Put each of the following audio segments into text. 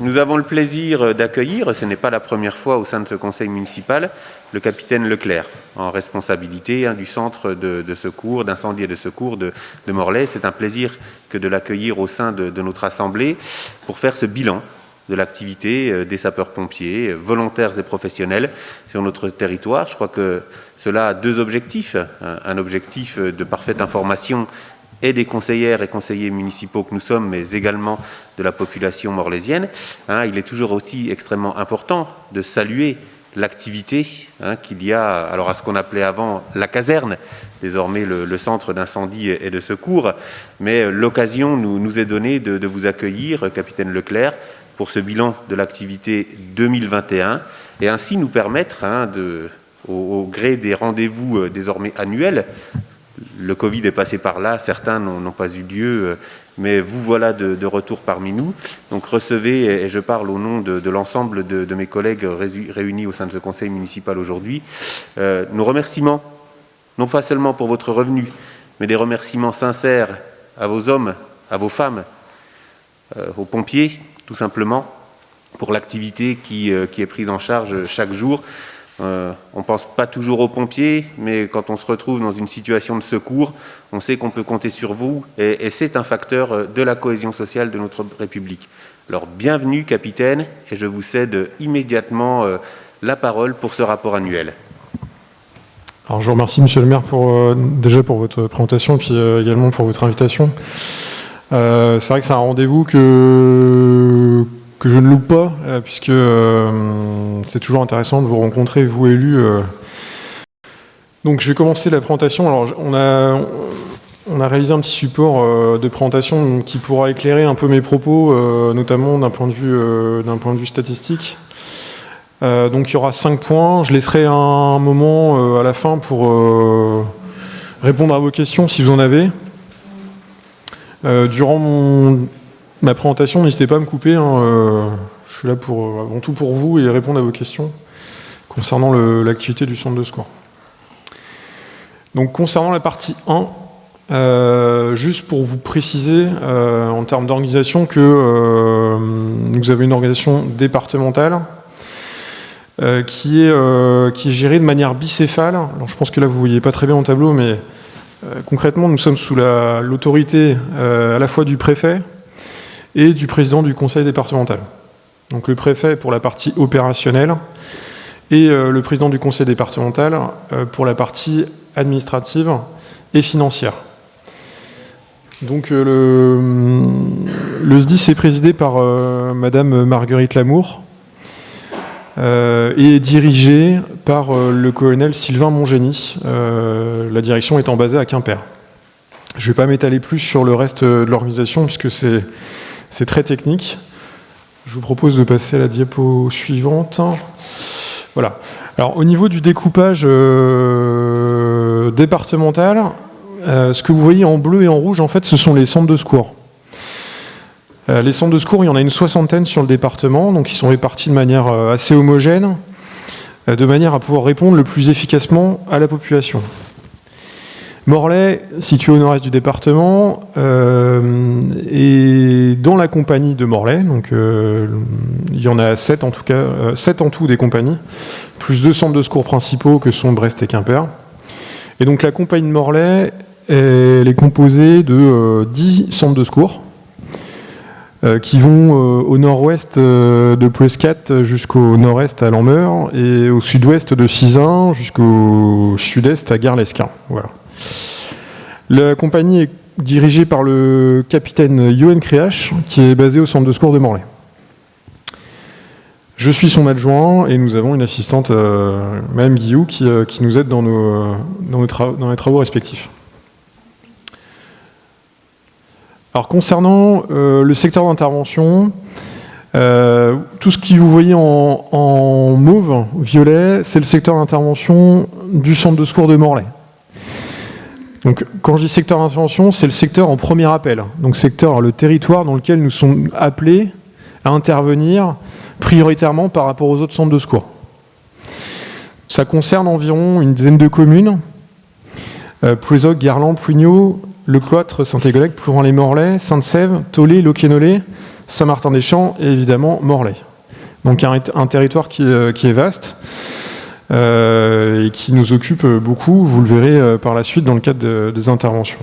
nous avons le plaisir d'accueillir, ce n'est pas la première fois au sein de ce conseil municipal, le capitaine Leclerc, en responsabilité du centre de secours, d'incendie et de secours de Morlaix. C'est un plaisir que de l'accueillir au sein de notre assemblée pour faire ce bilan de l'activité des sapeurs-pompiers, volontaires et professionnels sur notre territoire. Je crois que cela a deux objectifs. Un objectif de parfaite information et des conseillères et conseillers municipaux que nous sommes, mais également de la population morlaisienne. Il est toujours aussi extrêmement important de saluer l'activité qu'il y a, alors à ce qu'on appelait avant la caserne, désormais le centre d'incendie et de secours, mais l'occasion nous est donnée de vous accueillir, capitaine Leclerc, pour ce bilan de l'activité 2021 et ainsi nous permettre, au gré des rendez-vous désormais annuels, le Covid est passé par là, certains n'ont pas eu lieu, mais vous voilà de retour parmi nous. Donc recevez, et je parle au nom de l'ensemble de mes collègues réunis au sein de ce conseil municipal aujourd'hui, nos remerciements, non pas seulement pour votre revenu, mais des remerciements sincères à vos hommes, à vos femmes, aux pompiers, tout simplement, pour l'activité qui est prise en charge chaque jour. On ne pense pas toujours aux pompiers, mais quand on se retrouve dans une situation de secours, on sait qu'on peut compter sur vous et c'est un facteur de la cohésion sociale de notre République. Alors bienvenue capitaine et je vous cède immédiatement la parole pour ce rapport annuel. Alors je vous remercie monsieur le maire déjà pour votre présentation et puis également pour votre invitation. C'est vrai que c'est un rendez-vous que je ne loupe pas, puisque c'est toujours intéressant de vous rencontrer, vous élus. Donc je vais commencer la présentation. Alors on a réalisé un petit support de présentation qui pourra éclairer un peu mes propos, notamment d'un point de vue statistique. Donc il y aura 5 points. Je laisserai un moment à la fin pour répondre à vos questions si vous en avez. Durant ma présentation, n'hésitez pas à me couper. Je suis là avant tout pour vous et répondre à vos questions concernant l'activité du centre de secours. Donc concernant la partie 1, juste pour vous préciser en termes d'organisation que nous avons une organisation départementale qui est gérée de manière bicéphale. Alors je pense que là vous ne voyez pas très bien en tableau, mais concrètement nous sommes sous l'autorité à la fois du préfet et du président du conseil départemental. Donc le préfet pour la partie opérationnelle et le président du conseil départemental pour la partie administrative et financière. Donc le SDIS est présidé par Madame Marguerite Lamour et est dirigé par le colonel Sylvain Mongény. La direction étant basée à Quimper. Je ne vais pas m'étaler plus sur le reste de l'organisation puisque c'est très technique. Je vous propose de passer à la diapo suivante. Voilà. Alors, au niveau du découpage départemental, ce que vous voyez en bleu et en rouge, en fait, ce sont les centres de secours. Les centres de secours, il y en a une 60aine sur le département, donc ils sont répartis de manière assez homogène, de manière à pouvoir répondre le plus efficacement à la population. Morlaix, situé au nord-est du département, est dans la compagnie de Morlaix, donc il y en a 7 en tout cas, 7 en tout des compagnies, plus 2 centres de secours principaux que sont Brest et Quimper. Et donc la compagnie de Morlaix, elle est composée de 10 centres de secours qui vont au nord-ouest de Plescat jusqu'au nord-est à Lameur et au sud-ouest de Sizun jusqu'au sud-est à Gare-l'Esquin. Voilà. La compagnie est dirigée par le capitaine Johan Créache, qui est basé au centre de secours de Morlaix. Je suis son adjoint et nous avons une assistante, Mme Guillou, qui nous aide dans les travaux respectifs. Alors concernant le secteur d'intervention, tout ce que vous voyez en mauve, violet, c'est le secteur d'intervention du centre de secours de Morlaix. Donc, quand je dis secteur d'intervention, c'est le secteur en premier appel. Donc, le territoire dans lequel nous sommes appelés à intervenir prioritairement par rapport aux autres centres de secours. Ça concerne environ une dizaine de communes. Plouézoc, Garland, Plouigneau, Le Cloître, Saint-Égolègue, Plourin-les-Morlaix, Sainte-Sève, Tholé, Locquénolé, Saint-Martin-des-Champs et évidemment Morlaix. Donc un territoire qui est vaste et qui nous occupe beaucoup, vous le verrez par la suite dans le cadre des interventions.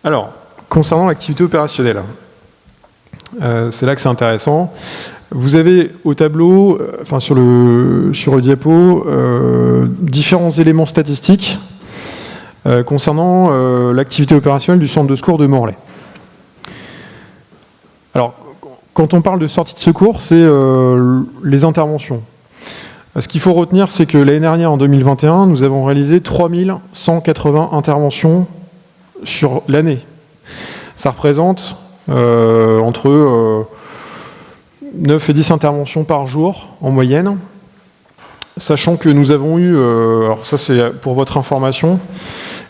Alors, concernant l'activité opérationnelle, c'est là que c'est intéressant. Vous avez au tableau, enfin sur le diapo, différents éléments statistiques concernant l'activité opérationnelle du centre de secours de Morlaix. Alors, quand on parle de sortie de secours, c'est les interventions. Ce qu'il faut retenir, c'est que l'année dernière, en 2021, nous avons réalisé 3180 interventions sur l'année. Ça représente entre 9 et 10 interventions par jour en moyenne, sachant que nous avons eu, alors ça c'est pour votre information,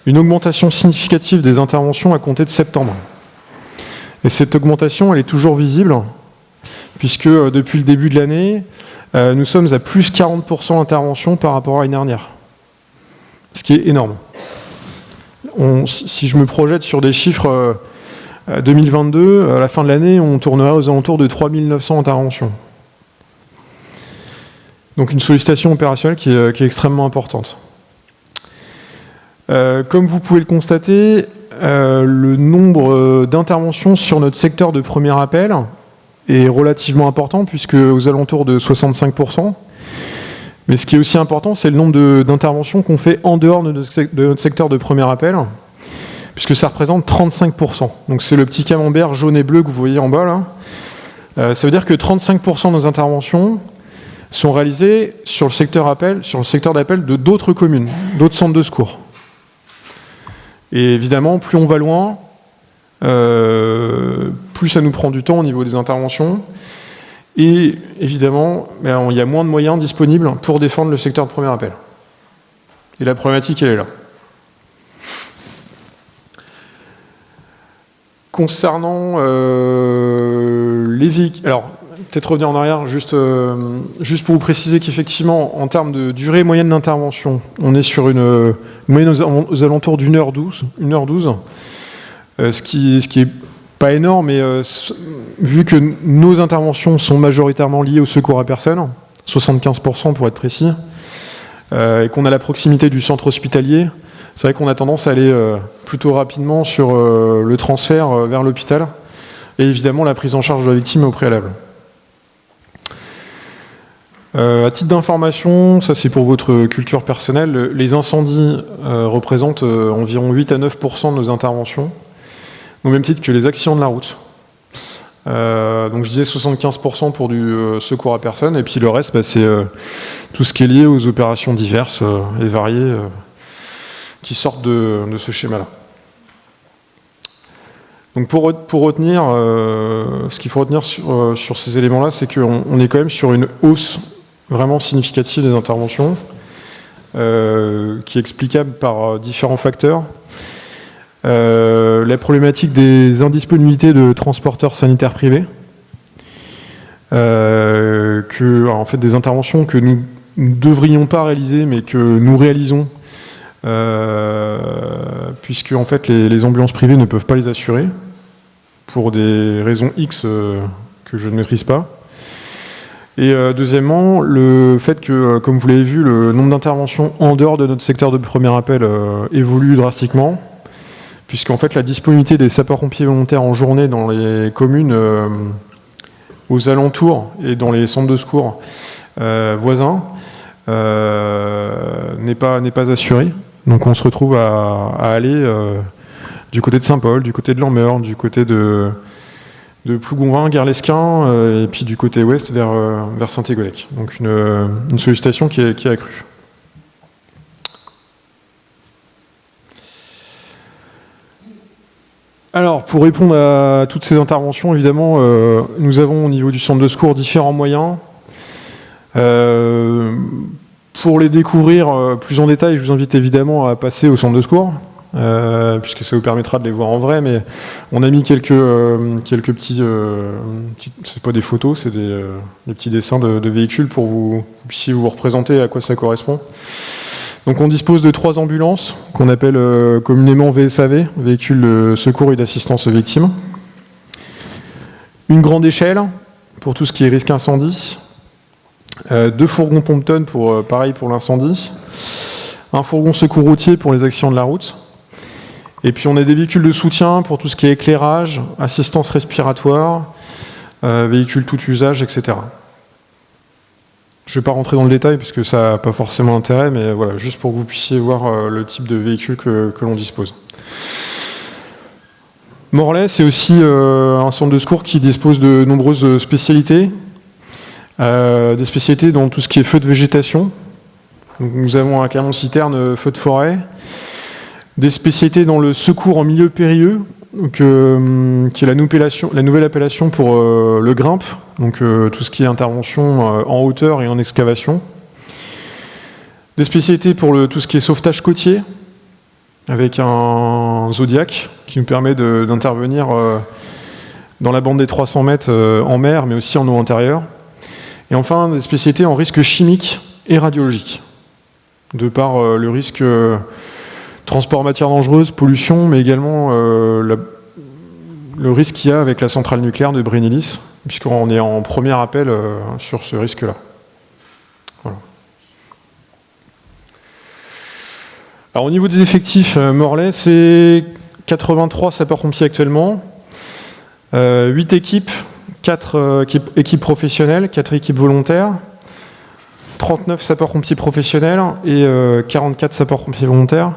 une augmentation significative des interventions à compter de septembre. Et cette augmentation, elle est toujours visible, puisque depuis le début de l'année, nous sommes à plus 40% d'interventions par rapport à l'année dernière, ce qui est énorme. Si je me projette sur des chiffres 2022, à la fin de l'année, on tournerait aux alentours de 3900 interventions. Donc une sollicitation opérationnelle qui est extrêmement importante. Comme vous pouvez le constater, le nombre d'interventions sur notre secteur de premier appel est relativement important, puisque aux alentours de 65%. Mais ce qui est aussi important, c'est le nombre d'interventions qu'on fait en dehors de notre secteur de premier appel, puisque ça représente 35%. Donc c'est le petit camembert jaune et bleu que vous voyez en bas là. Ça veut dire que 35% de nos interventions sont réalisées sur le secteur d'appel de d'autres communes, d'autres centres de secours. Et évidemment, plus on va loin, plus ça nous prend du temps au niveau des interventions. Et évidemment, il y a moins de moyens disponibles pour défendre le secteur de premier appel. Et la problématique, elle est là. Concernant les véhicules, alors peut-être revenir en arrière, juste pour vous préciser qu'effectivement, en termes de durée moyenne d'intervention, on est sur une moyenne aux alentours d'1h12, ce qui est pas énorme, mais vu que nos interventions sont majoritairement liées au secours à personne, 75% pour être précis, et qu'on a la proximité du centre hospitalier, c'est vrai qu'on a tendance à aller plutôt rapidement sur le transfert vers l'hôpital et évidemment la prise en charge de la victime au préalable. À titre d'information, ça c'est pour votre culture personnelle, les incendies représentent environ 8 à 9% de nos interventions, au même titre que les accidents de la route. Donc je disais 75% pour du secours à personne, et puis le reste, c'est tout ce qui est lié aux opérations diverses et variées qui sortent de ce schéma-là. Donc pour retenir, ce qu'il faut retenir sur ces éléments-là, c'est qu'on est quand même sur une hausse vraiment significative des interventions, qui est explicable par différents facteurs. La problématique des indisponibilités de transporteurs sanitaires privés, en fait des interventions que nous ne devrions pas réaliser, mais que nous réalisons, puisque en fait les ambulances privées ne peuvent pas les assurer pour des raisons X que je ne maîtrise pas. Et deuxièmement, le fait que, comme vous l'avez vu, le nombre d'interventions en dehors de notre secteur de premier appel évolue drastiquement, puisqu'en fait la disponibilité des sapeurs-pompiers volontaires en journée dans les communes aux alentours et dans les centres de secours voisins n'est pas assurée. Donc on se retrouve à aller du côté de Saint-Paul, du côté de Lameur, du côté de Plougonvin, Guerlesquin, et puis du côté ouest vers Saint-Égolèque. Donc une sollicitation qui est accrue. Alors, pour répondre à toutes ces interventions, évidemment, nous avons au niveau du centre de secours différents moyens. Pour les découvrir plus en détail, je vous invite évidemment à passer au centre de secours, puisque ça vous permettra de les voir en vrai, mais on a mis quelques petits, c'est pas des photos, c'est des petits dessins de véhicules pour que vous puissiez vous représenter à quoi ça correspond. Donc on dispose de 3 ambulances qu'on appelle communément VSAV, véhicules de secours et d'assistance aux victimes. Une grande échelle pour tout ce qui est risque incendie. 2 fourgons pompe-tonnes pareil pour l'incendie. Un fourgon secours routier pour les accidents de la route. Et puis on a des véhicules de soutien pour tout ce qui est éclairage, assistance respiratoire, véhicules tout usage, etc. Je ne vais pas rentrer dans le détail puisque ça n'a pas forcément intérêt, mais voilà, juste pour que vous puissiez voir le type de véhicule que l'on dispose. Morlaix, c'est aussi un centre de secours qui dispose de nombreuses spécialités. Des spécialités dans tout ce qui est feu de végétation. Donc, nous avons un camion citerne feu de forêt. Des spécialités dans le secours en milieu périlleux, donc, qui est la nouvelle appellation pour le grimpe, donc tout ce qui est intervention en hauteur et en excavation. Des spécialités pour tout ce qui est sauvetage côtier, avec un Zodiac qui nous permet d'intervenir dans la bande des 300 mètres en mer, mais aussi en eau intérieure. Et enfin, des spécialités en risque chimique et radiologique, de par le risque transport matières dangereuses, pollution, mais également le risque qu'il y a avec la centrale nucléaire de Brennilis, puisqu'on est en premier appel sur ce risque-là. Voilà. Alors au niveau des effectifs, Morlaix, c'est 83 sapeurs-pompiers actuellement, 8 équipes, 4 équipes professionnelles, 4 équipes volontaires, 39 sapeurs-pompiers professionnels et 44 sapeurs-pompiers volontaires.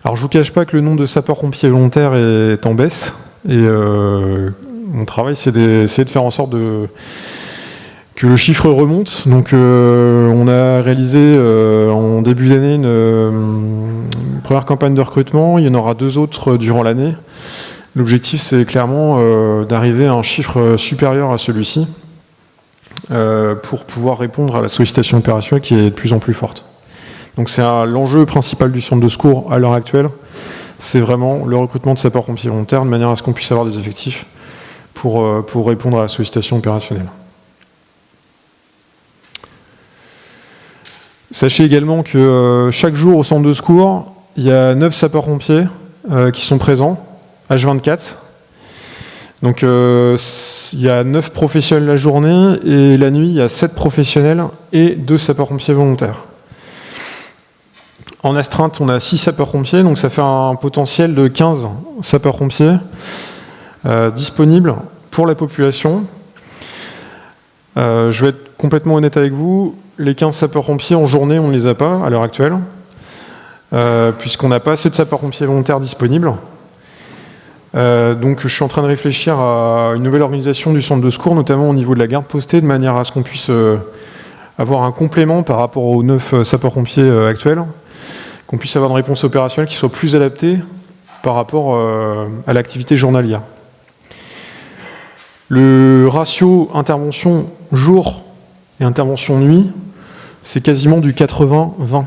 Alors je ne vous cache pas que le nombre de sapeurs-pompiers volontaires est en baisse et mon travail c'est d'essayer de faire en sorte que le chiffre remonte. Donc on a réalisé en début d'année une première campagne de recrutement, il y en aura 2 autres durant l'année. L'objectif c'est clairement d'arriver à un chiffre supérieur à celui-ci pour pouvoir répondre à la sollicitation opérationnelle qui est de plus en plus forte. Donc c'est l'enjeu principal du centre de secours à l'heure actuelle, c'est vraiment le recrutement de sapeurs-pompiers volontaires de manière à ce qu'on puisse avoir des effectifs pour répondre à la sollicitation opérationnelle. Sachez également que chaque jour au centre de secours, il y a 9 sapeurs-pompiers qui sont présents, H24. Donc il y a 9 professionnels la journée et la nuit, il y a 7 professionnels et 2 sapeurs-pompiers volontaires. En astreinte, on a 6 sapeurs-pompiers, donc ça fait un potentiel de 15 sapeurs-pompiers disponibles pour la population. Je vais être complètement honnête avec vous, les 15 sapeurs-pompiers en journée, on ne les a pas à l'heure actuelle, puisqu'on n'a pas assez de sapeurs-pompiers volontaires disponibles. Donc je suis en train de réfléchir à une nouvelle organisation du centre de secours, notamment au niveau de la garde postée, de manière à ce qu'on puisse avoir un complément par rapport aux 9 sapeurs-pompiers actuels, qu'on puisse avoir une réponse opérationnelle qui soit plus adaptée par rapport à l'activité journalière. Le ratio intervention jour et intervention nuit, c'est quasiment du 80-20.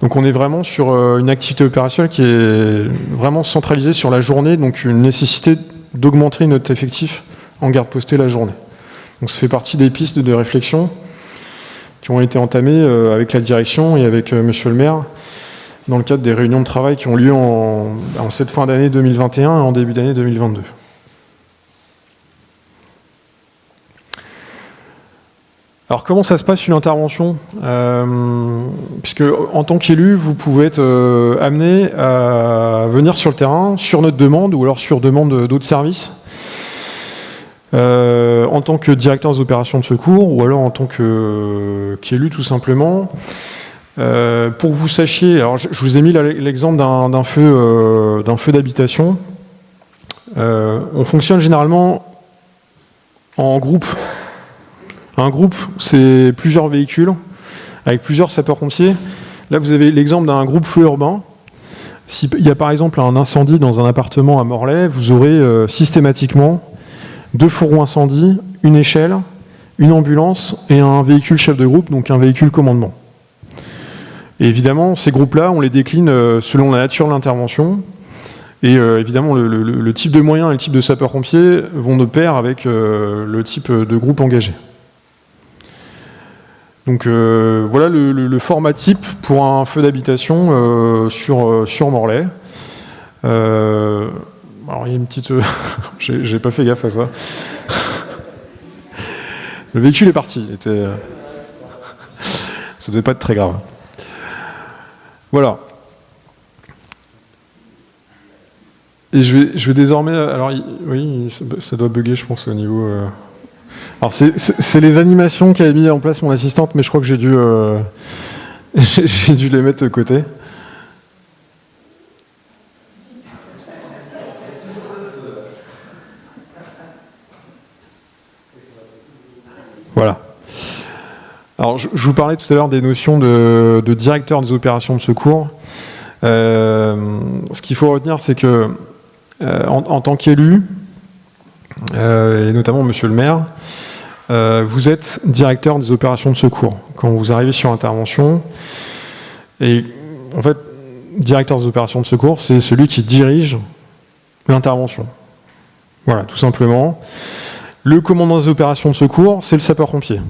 Donc on est vraiment sur une activité opérationnelle qui est vraiment centralisée sur la journée, donc une nécessité d'augmenter notre effectif en garde postée la journée. Donc ça fait partie des pistes de réflexion qui ont été entamées avec la direction et avec monsieur le maire dans le cadre des réunions de travail qui ont lieu en cette fin d'année 2021 et en début d'année 2022. Alors comment ça se passe une intervention puisque en tant qu'élu, vous pouvez être amené à venir sur le terrain, sur notre demande ou alors sur demande d'autres services, en tant que directeur des opérations de secours ou alors en tant qu'élu tout simplement. Pour que vous sachiez, alors je vous ai mis l'exemple d'un feu d'habitation. On fonctionne généralement en groupe. Un groupe, c'est plusieurs véhicules avec plusieurs sapeurs-pompiers. Là, vous avez l'exemple d'un groupe feu urbain. S'il y a par exemple un incendie dans un appartement à Morlaix, vous aurez systématiquement 2 fourgons incendie, une échelle, une ambulance et un véhicule chef de groupe, donc un véhicule commandement. Et évidemment, ces groupes-là, on les décline selon la nature de l'intervention. Et évidemment, le type de moyens et le type de sapeurs-pompiers vont de pair avec le type de groupe engagé. Donc voilà le format type pour un feu d'habitation sur Morlaix. Alors il y a une petite... j'ai pas fait gaffe à ça. Le véhicule est parti. Ça devait pas être très grave. Voilà. Et je vais désormais... Alors oui, ça doit bugger, je pense, au niveau... Alors c'est les animations qu'avait mis en place mon assistante, mais je crois que j'ai dû les mettre de côté. Voilà. Alors je vous parlais tout à l'heure des notions de directeur des opérations de secours. Ce qu'il faut retenir, c'est que en tant qu'élu, et notamment monsieur le maire, vous êtes directeur des opérations de secours quand vous arrivez sur intervention. Et en fait, directeur des opérations de secours, c'est celui qui dirige l'intervention. Voilà, tout simplement. Le commandant des opérations de secours, c'est le sapeur-pompier.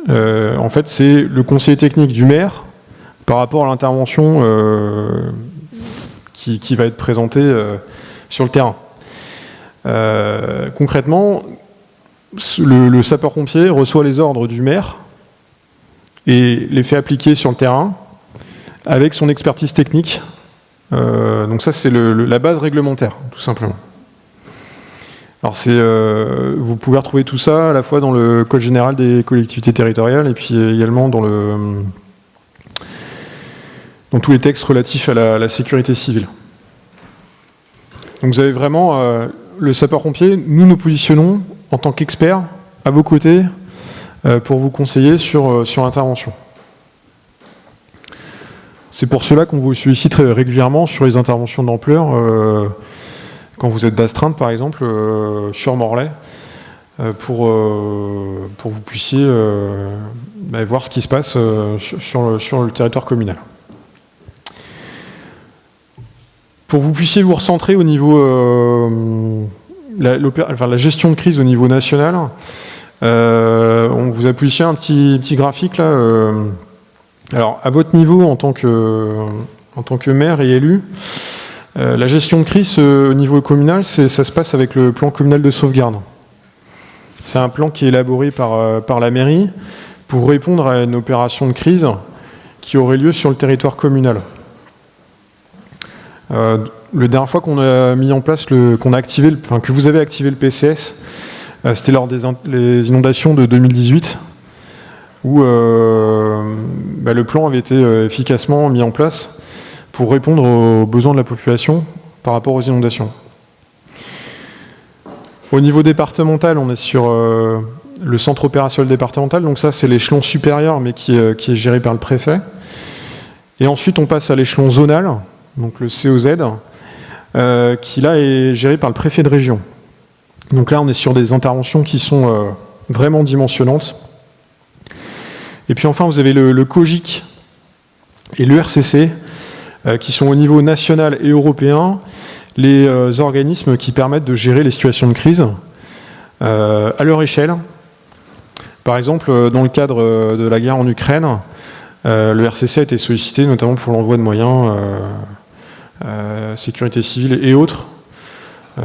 En fait, c'est le conseiller technique du maire par rapport à l'intervention qui va être présentée sur le terrain. Concrètement, le sapeur-pompier reçoit les ordres du maire et les fait appliquer sur le terrain avec son expertise technique. Donc ça, c'est la base réglementaire, tout simplement. Alors vous pouvez retrouver tout ça à la fois dans le Code général des collectivités territoriales et puis également dans tous les textes relatifs à la sécurité civile. Donc vous avez vraiment le sapeur-pompier, nous positionnons en tant qu'experts à vos côtés pour vous conseiller sur l'intervention. C'est pour cela qu'on vous sollicite régulièrement sur les interventions d'ampleur, quand vous êtes d'astreinte par exemple, sur Morlaix, pour que vous puissiez voir ce qui se passe sur le territoire communal. Pour que vous puissiez vous recentrer au niveau la gestion de crise au niveau national, on vous a positionné un petit graphique là. Alors à votre niveau en tant que maire et élu, la gestion de crise au niveau communal, ça se passe avec le plan communal de sauvegarde. C'est un plan qui est élaboré par la mairie pour répondre à une opération de crise qui aurait lieu sur le territoire communal. La dernière fois qu'on a mis en place, que vous avez activé le PCS, c'était lors des inondations de 2018, où le plan avait été efficacement mis en place pour répondre aux besoins de la population par rapport aux inondations. Au niveau départemental, on est sur le centre opérationnel départemental, donc ça c'est l'échelon supérieur mais qui est géré par le préfet. Et ensuite on passe à l'échelon zonal, donc le COZ, qui là est géré par le préfet de région. Donc là on est sur des interventions qui sont vraiment dimensionnantes. Et puis enfin vous avez le COGIC et l'ERCC, qui sont au niveau national et européen, les organismes qui permettent de gérer les situations de crise à leur échelle. Par exemple, dans le cadre de la guerre en Ukraine, le RCC a été sollicité notamment pour l'envoi de moyens sécurité civile et autres,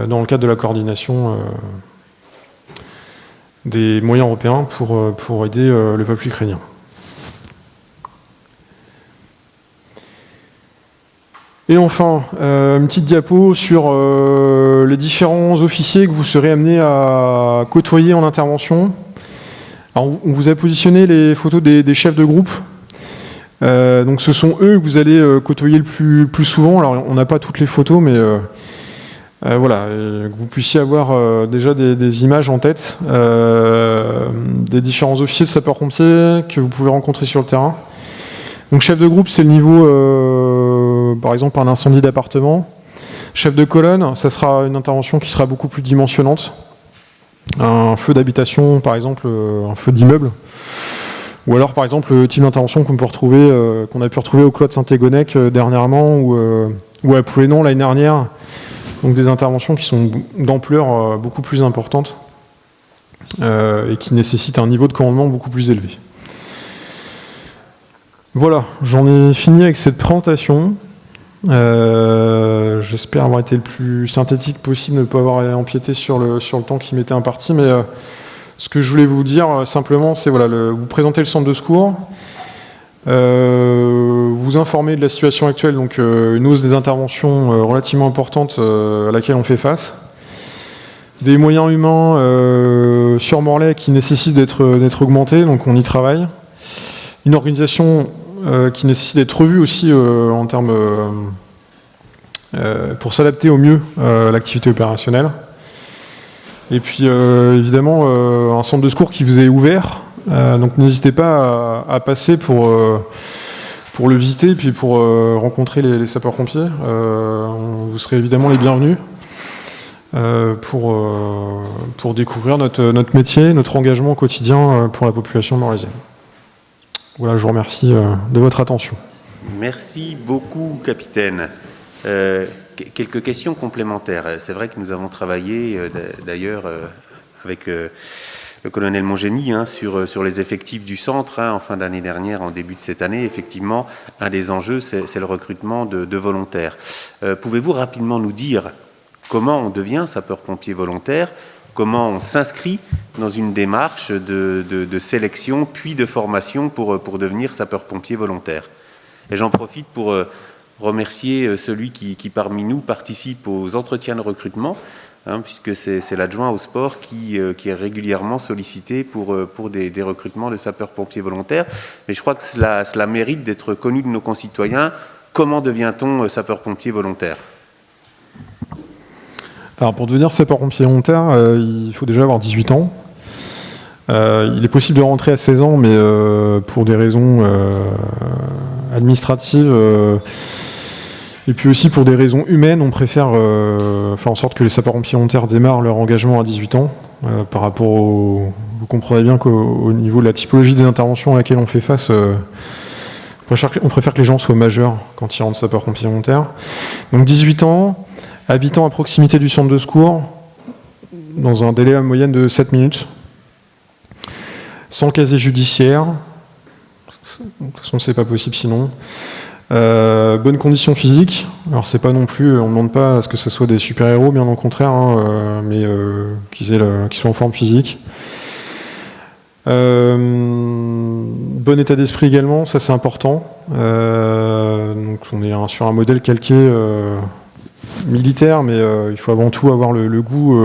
dans le cadre de la coordination des moyens européens pour aider le peuple ukrainien. Et enfin, une petite diapo sur les différents officiers que vous serez amenés à côtoyer en intervention. Alors, on vous a positionné les photos des chefs de groupe. Donc ce sont eux que vous allez côtoyer le plus souvent. Alors on n'a pas toutes les photos, mais voilà, que vous puissiez avoir déjà des images en tête des différents officiers de sapeurs-pompiers que vous pouvez rencontrer sur le terrain. Donc chef de groupe, c'est le niveau, par exemple, un incendie d'appartement. Chef de colonne, ça sera une intervention qui sera beaucoup plus dimensionnante. Un feu d'habitation, par exemple, un feu d'immeuble. Ou alors, par exemple, le type d'intervention qu'on a pu retrouver au Clos de Saint-Égonnec dernièrement, ou à Poulénon l'année dernière. Donc des interventions qui sont d'ampleur beaucoup plus importante et qui nécessitent un niveau de commandement beaucoup plus élevé. Voilà, j'en ai fini avec cette présentation. J'espère avoir été le plus synthétique possible, ne pas avoir empiété sur le temps qui m'était imparti, mais ce que je voulais vous dire simplement, c'est voilà, vous présenter le centre de secours, vous informer de la situation actuelle, donc une hausse des interventions relativement importante à laquelle on fait face, des moyens humains sur Morlaix qui nécessitent d'être augmentés, donc on y travaille, une organisation qui nécessite d'être revue aussi en termes pour s'adapter au mieux à l'activité opérationnelle. Et puis évidemment un centre de secours qui vous est ouvert, donc n'hésitez pas à passer pour le visiter et puis pour rencontrer les sapeurs-pompiers. Vous serez évidemment les bienvenus pour découvrir notre métier, notre engagement au quotidien pour la population morlaisienne. Voilà, je vous remercie de votre attention. Merci beaucoup, capitaine. Quelques questions complémentaires. C'est vrai que nous avons travaillé d'ailleurs avec le colonel Mongénie sur les effectifs du centre en fin d'année dernière, en début de cette année. Effectivement, un des enjeux, c'est le recrutement de volontaires. Pouvez-vous rapidement nous dire comment on devient sapeur-pompier volontaire, comment on s'inscrit dans une démarche de sélection puis de formation pour devenir sapeur-pompier volontaire? Et j'en profite pour remercier celui qui parmi nous participe aux entretiens de recrutement, puisque c'est l'adjoint au sport qui est régulièrement sollicité pour des recrutements de sapeurs-pompiers volontaires. Mais je crois que cela mérite d'être connu de nos concitoyens. Comment devient-on sapeur-pompier volontaire ? Alors pour devenir sapeur-pompier volontaire, il faut déjà avoir 18 ans. Il est possible de rentrer à 16 ans, mais pour des raisons administratives et puis aussi pour des raisons humaines, on préfère faire en sorte que les sapeurs-pompiers volontaires démarrent leur engagement à 18 ans. Par rapport vous comprenez bien qu'au niveau de la typologie des interventions à laquelle on fait face, on préfère que les gens soient majeurs quand ils rentrent sapeurs-pompiers volontaires. Donc 18 ans, habitant à proximité du centre de secours, dans un délai à moyenne de 7 minutes, sans casier judiciaire, de toute façon c'est pas possible sinon, bonnes conditions physiques, alors c'est pas non plus, on ne demande pas à ce que ce soit des super-héros, bien au contraire, mais qu'ils soient en forme physique. Bon état d'esprit également, ça c'est important, donc on est sur un modèle calqué militaire, mais il faut avant tout avoir le goût,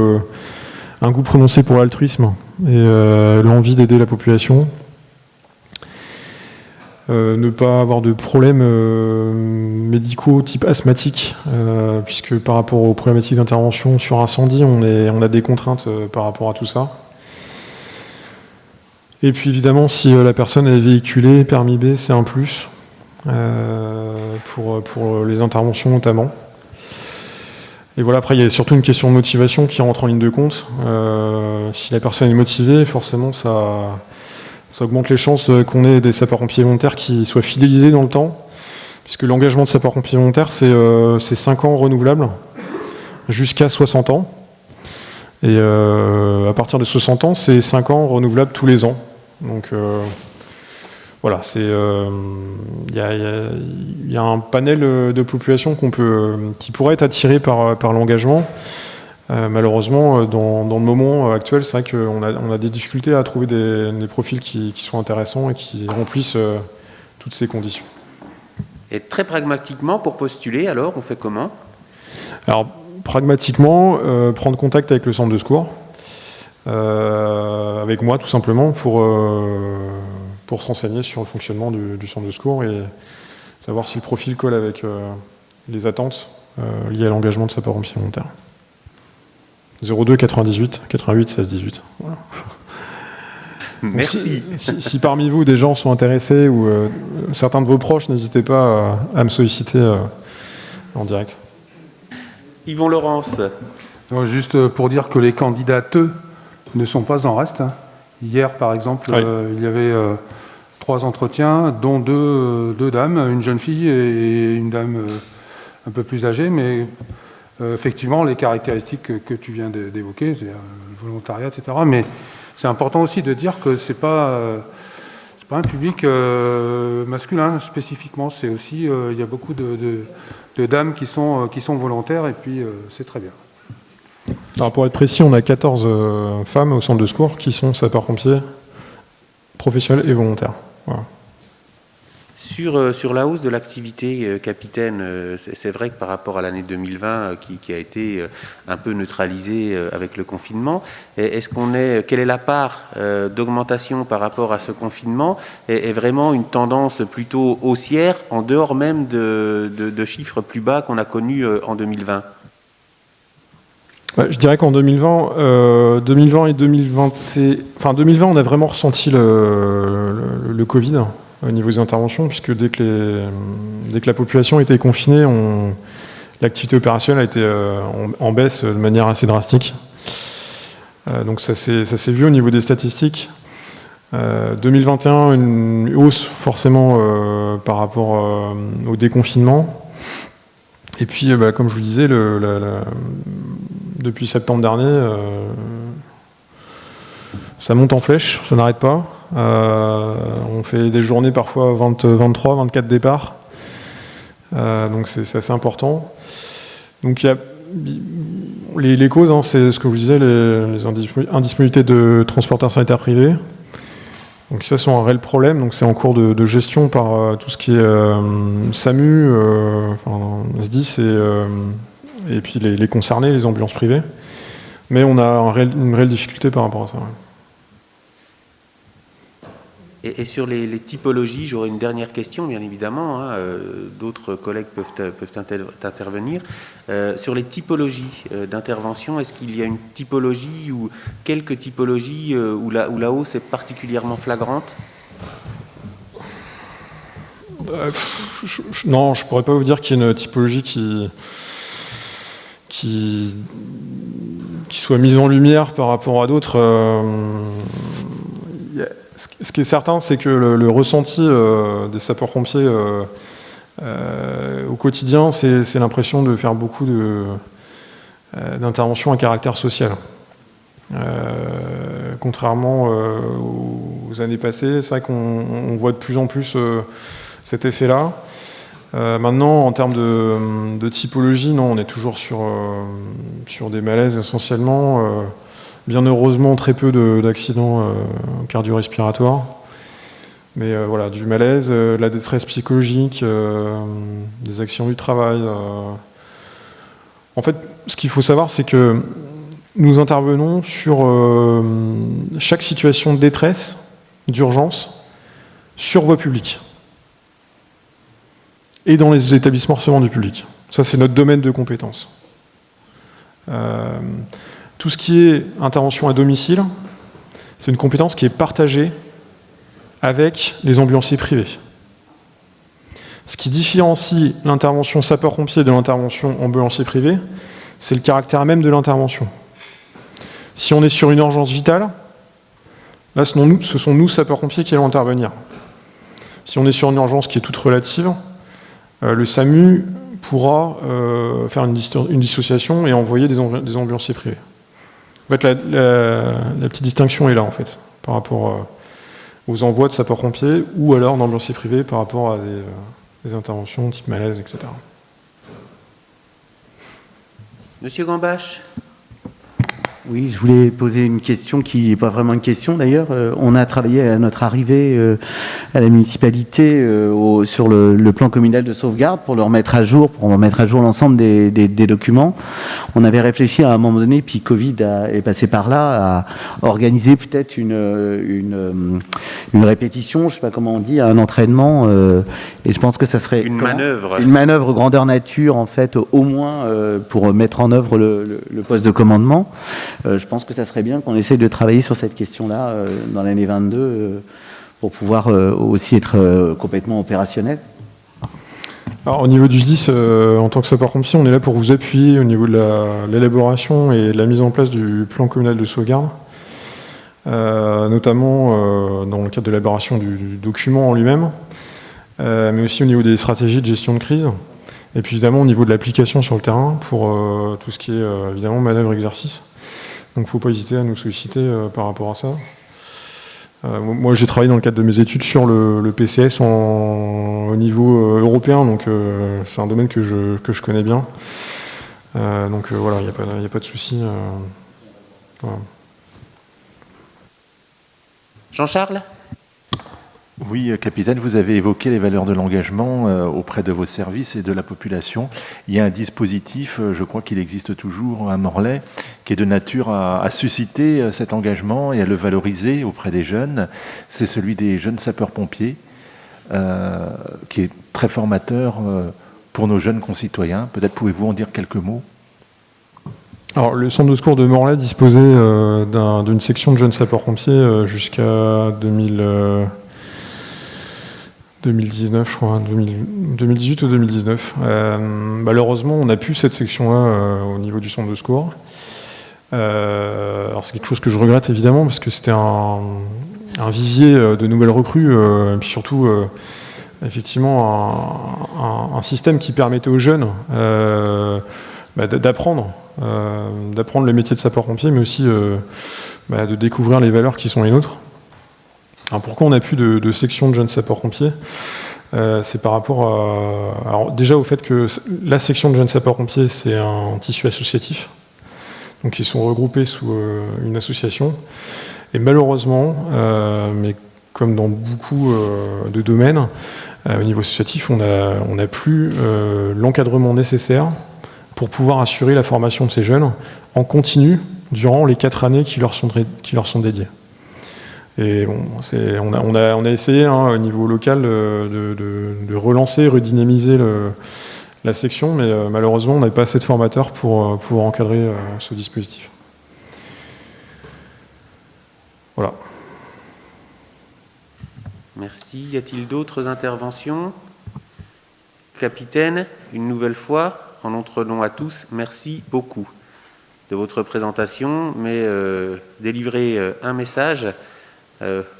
un goût prononcé pour l'altruisme et l'envie d'aider la population. Ne pas avoir de problèmes médicaux type asthmatique, puisque par rapport aux problématiques d'intervention sur incendie, on a des contraintes par rapport à tout ça. Et puis évidemment, si la personne est véhiculée, permis B, c'est un plus, pour les interventions notamment. Et voilà, après il y a surtout une question de motivation qui rentre en ligne de compte. Si la personne est motivée, forcément ça augmente les chances qu'on ait des sapeurs-pompiers volontaires qui soient fidélisés dans le temps, puisque l'engagement de sapeurs-pompiers volontaires, c'est 5 ans renouvelables, jusqu'à 60 ans. Et à partir de 60 ans, c'est 5 ans renouvelables tous les ans. Donc voilà, il y a un panel de population qui pourrait être attiré par l'engagement. Malheureusement, dans le moment actuel, c'est vrai qu'on a des difficultés à trouver des profils qui sont intéressants et qui remplissent toutes ces conditions. Et très pragmatiquement, pour postuler, alors, on fait comment ? Alors, pragmatiquement, prendre contact avec le centre de secours, avec moi tout simplement, pour se renseigner sur le fonctionnement du centre de secours et savoir si le profil colle avec les attentes liées à l'engagement de sapeurs-pompiers volontaires. 02 98 88 16 18. Voilà. Merci. Si parmi vous des gens sont intéressés ou certains de vos proches, n'hésitez pas à me solliciter en direct. Yvon Laurence. Non, juste pour dire que les candidates ne sont pas en reste. Hier, par exemple, oui. Il y avait 3 entretiens, dont deux dames, une jeune fille et une dame un peu plus âgée, mais effectivement, les caractéristiques que tu viens d'évoquer, c'est le volontariat, etc. Mais c'est important aussi de dire que c'est pas Pas un public masculin spécifiquement, c'est aussi, il y a beaucoup de dames qui sont volontaires, et puis c'est très bien. Alors pour être précis, on a 14 femmes au centre de secours qui sont sapeurs-pompiers professionnels et volontaires. Voilà. Sur la hausse de l'activité, capitaine, c'est vrai que par rapport à l'année 2020 qui a été un peu neutralisée avec le confinement, quelle est la part d'augmentation par rapport à ce confinement et vraiment une tendance plutôt haussière en dehors même de chiffres plus bas qu'on a connus en 2020? Je dirais qu'en 2020, 2020 et 2020, enfin 2020, on a vraiment ressenti le Covid au niveau des interventions, puisque dès que la population était confinée, l'activité opérationnelle a été en baisse de manière assez drastique. Donc ça s'est vu au niveau des statistiques. 2021, une hausse forcément par rapport au déconfinement. Et puis, comme je vous disais, depuis septembre dernier, ça monte en flèche, ça n'arrête pas. On fait des journées parfois 23, 24 départs. Donc c'est assez important. Donc il y a les causes, hein, c'est ce que je vous disais, les indisponibilités de transporteurs sanitaires privés. Donc ça, c'est un réel problème. Donc c'est en cours de gestion par tout ce qui est SAMU, SDIS et puis les concernés, les ambulances privées. Mais on a une réelle difficulté par rapport à ça. Ouais. Et sur les typologies, j'aurais une dernière question, bien évidemment. Hein, d'autres collègues peuvent intervenir. Sur les typologies d'intervention, est-ce qu'il y a une typologie ou quelques typologies où la hausse est particulièrement flagrante? Non, je ne pourrais pas vous dire qu'il y a une typologie qui soit mise en lumière par rapport à d'autres. Ce qui est certain, c'est que le ressenti des sapeurs-pompiers au quotidien, c'est l'impression de faire beaucoup d'interventions à caractère social. Contrairement aux années passées, c'est vrai qu'on voit de plus en plus cet effet-là. Maintenant, en termes de typologie, non, on est toujours sur des malaises essentiellement. Bien heureusement, très peu d'accidents cardio-respiratoires. Mais voilà, du malaise, de la détresse psychologique, des accidents du travail. En fait, ce qu'il faut savoir, c'est que nous intervenons sur chaque situation de détresse, d'urgence, sur voie publique. Et dans les établissements recevant du public. Ça, c'est notre domaine de compétence. Tout ce qui est intervention à domicile, c'est une compétence qui est partagée avec les ambulanciers privés. Ce qui différencie l'intervention sapeur-pompier de l'intervention ambulancier privé, c'est le caractère même de l'intervention. Si on est sur une urgence vitale, là, ce sont nous, sapeurs-pompiers, qui allons intervenir. Si on est sur une urgence qui est toute relative, le SAMU pourra faire une dissociation et envoyer des ambulanciers privés. En fait, la petite distinction est là, en fait, par rapport aux envois de sapeurs-pompiers ou alors d'ambulanciers privés par rapport à des interventions type malaise, etc. Monsieur Gambache. Oui, je voulais poser une question qui n'est pas vraiment une question d'ailleurs. On a travaillé à notre arrivée à la municipalité sur le plan communal de sauvegarde pour remettre à jour l'ensemble des documents. On avait réfléchi à un moment donné, puis Covid est passé par là, à organiser peut-être une répétition, je ne sais pas comment on dit, un entraînement. Et je pense que ça serait une manœuvre grandeur nature en fait, au moins pour mettre en œuvre le poste de commandement. Je pense que ça serait bien qu'on essaye de travailler sur cette question-là dans l'année 22 pour pouvoir aussi être complètement opérationnel. Alors, au niveau du SDIS, en tant que sapeur-pompier, on est là pour vous appuyer au niveau de l'élaboration et de la mise en place du plan communal de sauvegarde, notamment dans le cadre de l'élaboration du document en lui-même, mais aussi au niveau des stratégies de gestion de crise, et puis évidemment au niveau de l'application sur le terrain pour tout ce qui est évidemment manœuvre-exercice. Donc il ne faut pas hésiter à nous solliciter par rapport à ça. Moi, j'ai travaillé dans le cadre de mes études sur le PCS au niveau européen, donc c'est un domaine que je connais bien. Voilà, il n'y a pas de souci. Voilà. Jean-Charles ? Oui, capitaine, vous avez évoqué les valeurs de l'engagement auprès de vos services et de la population. Il y a un dispositif, je crois qu'il existe toujours à Morlaix, qui est de nature à susciter cet engagement et à le valoriser auprès des jeunes. C'est celui des jeunes sapeurs-pompiers, qui est très formateur pour nos jeunes concitoyens. Peut-être pouvez-vous en dire quelques mots ? Alors, le centre de secours de Morlaix disposait d'une section de jeunes sapeurs-pompiers jusqu'à 2019, je crois, 2018 ou 2019. Malheureusement, on n'a plus cette section-là au niveau du centre de secours. Alors c'est quelque chose que je regrette évidemment, parce que c'était un vivier de nouvelles recrues, et puis surtout, effectivement, un système qui permettait aux jeunes d'apprendre le métier de sapeur-pompier, mais aussi de découvrir les valeurs qui sont les nôtres. Alors pourquoi on n'a plus de section de jeunes sapeurs-pompiers ? C'est par rapport alors déjà au fait que la section de jeunes sapeurs-pompiers, c'est un tissu associatif, donc ils sont regroupés sous une association, et malheureusement, mais comme dans beaucoup de domaines, au niveau associatif, on n'a plus l'encadrement nécessaire pour pouvoir assurer la formation de ces jeunes en continu durant les 4 années qui leur sont dédiées. Et bon, on a essayé au niveau local de relancer, redynamiser la section, mais malheureusement, on n'avait pas assez de formateurs pour pouvoir encadrer ce dispositif. Voilà. Merci. Y a-t-il d'autres interventions ? Capitaine, une nouvelle fois, en notre nom à tous, merci beaucoup de votre présentation, mais délivrer un message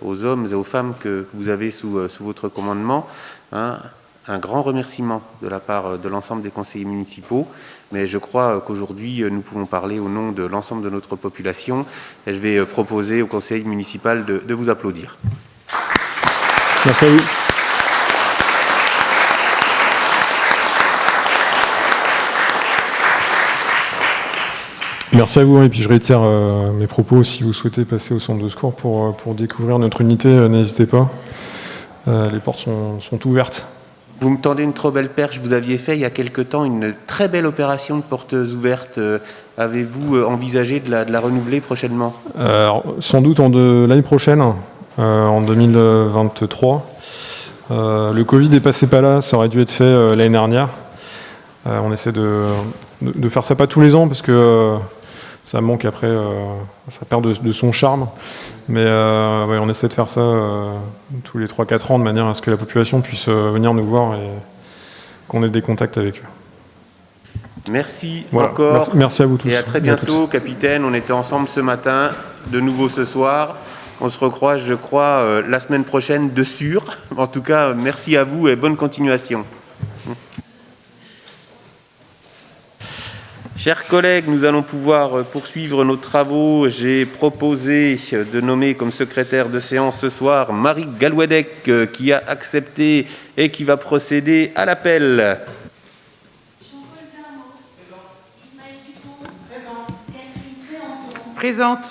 aux hommes et aux femmes que vous avez sous votre commandement, un grand remerciement de la part de l'ensemble des conseillers municipaux, mais je crois qu'aujourd'hui nous pouvons parler au nom de l'ensemble de notre population, et je vais proposer au conseil municipal de vous applaudir. Merci à vous. Merci à vous, et puis je réitère mes propos. Si vous souhaitez passer au centre de secours pour découvrir notre unité, n'hésitez pas. Les portes sont ouvertes. Vous me tendez une trop belle perche. Vous aviez fait il y a quelque temps une très belle opération de portes ouvertes. Avez-vous envisagé de la renouveler prochainement ? Sans doute l'année prochaine, en 2023. Le Covid n'est passé pas là, ça aurait dû être fait l'année dernière. On essaie de faire ça pas tous les ans, parce que ça manque après, ça perd de son charme. Mais on essaie de faire ça tous les 3-4 ans, de manière à ce que la population puisse venir nous voir et qu'on ait des contacts avec eux. Merci voilà. encore. Merci à vous tous. Et à très bientôt, capitaine. On était ensemble ce matin, de nouveau ce soir. On se recroise, je crois, la semaine prochaine, de sûr. En tout cas, merci à vous et bonne continuation. Chers collègues, nous allons pouvoir poursuivre nos travaux. J'ai proposé de nommer comme secrétaire de séance ce soir Marie Galouedec, qui a accepté et qui va procéder à l'appel. Jean-Paul Bermot. Ismaël Dupont. Catherine Préandon. Présente.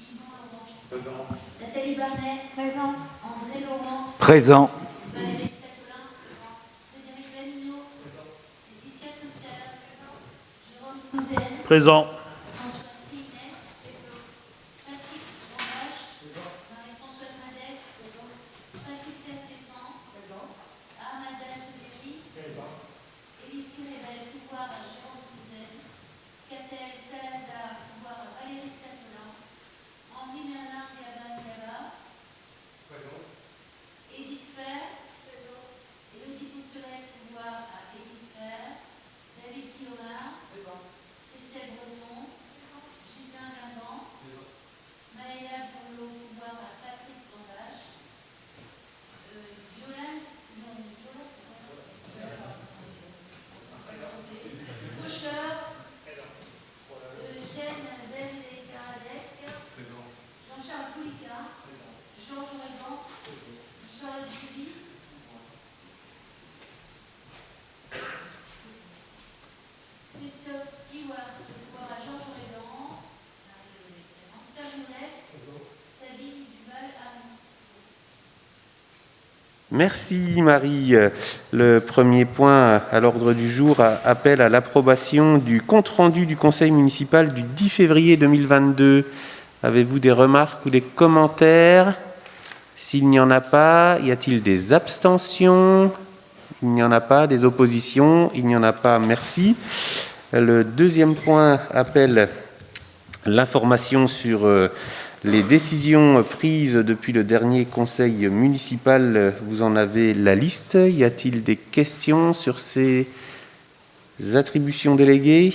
Yvan Laurent. Nathalie Barnet. Présente. André Laurent. Présent. Valérie Statoulin. Frédéric Lamineau. Laetitia Toussaint. Jérôme Couzel. Présent. François Stignet. Patrick Romache. Marie-Françoise Madec. Patricia Stéphane. Ahmada Souberi. Élise Kirébel, pouvoir à Jérôme Couzel. Catel Salazar, pouvoir à Valérie Statoulin. Henri Merlin Gaba. Edith Fer. Élodie Poustolet, pouvoir à Edith Fer. David Guillaumard. Christelle Breton. Merci Marie. Le premier point à l'ordre du jour appelle à l'approbation du compte-rendu du Conseil municipal du 10 février 2022. Avez-vous des remarques ou des commentaires? S'il n'y en a pas, y a-t-il des abstentions? Il n'y en a pas. Des oppositions? Il n'y en a pas. Merci. Le deuxième point appelle l'information sur les décisions prises depuis le dernier conseil municipal. Vous en avez la liste. Y a-t-il des questions sur ces attributions déléguées?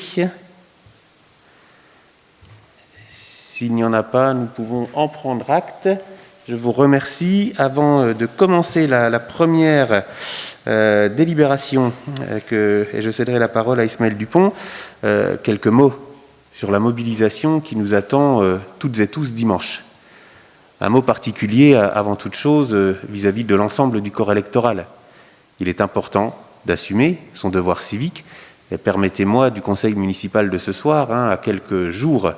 S'il n'y en a pas, nous pouvons en prendre acte. Je vous remercie. Avant de commencer la première délibération, et je céderai la parole à Ismaël Dupont, quelques mots sur la mobilisation qui nous attend toutes et tous dimanche. Un mot particulier, avant toute chose, vis-à-vis de l'ensemble du corps électoral. Il est important d'assumer son devoir civique. Et permettez-moi, du conseil municipal de ce soir, à quelques jours,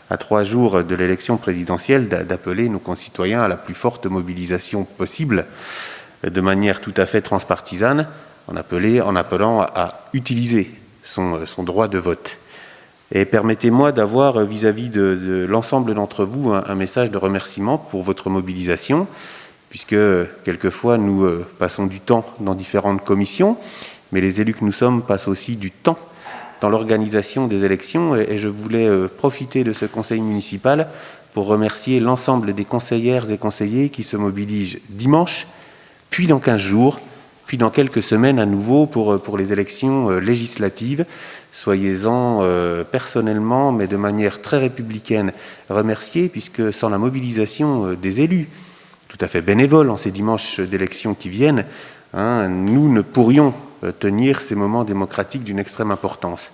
à 3 jours de l'élection présidentielle, d'appeler nos concitoyens à la plus forte mobilisation possible, de manière tout à fait transpartisane, en appelant à utiliser son droit de vote. Et permettez-moi d'avoir vis-à-vis de l'ensemble d'entre vous un message de remerciement pour votre mobilisation, puisque quelquefois nous passons du temps dans différentes commissions, mais les élus que nous sommes passent aussi du temps dans l'organisation des élections, et je voulais profiter de ce conseil municipal pour remercier l'ensemble des conseillères et conseillers qui se mobilisent dimanche, puis dans 15 jours, puis dans quelques semaines à nouveau pour les élections législatives. Soyez-en personnellement, mais de manière très républicaine, remerciés, puisque sans la mobilisation des élus, tout à fait bénévoles en ces dimanches d'élections qui viennent, nous ne pourrions tenir ces moments démocratiques d'une extrême importance.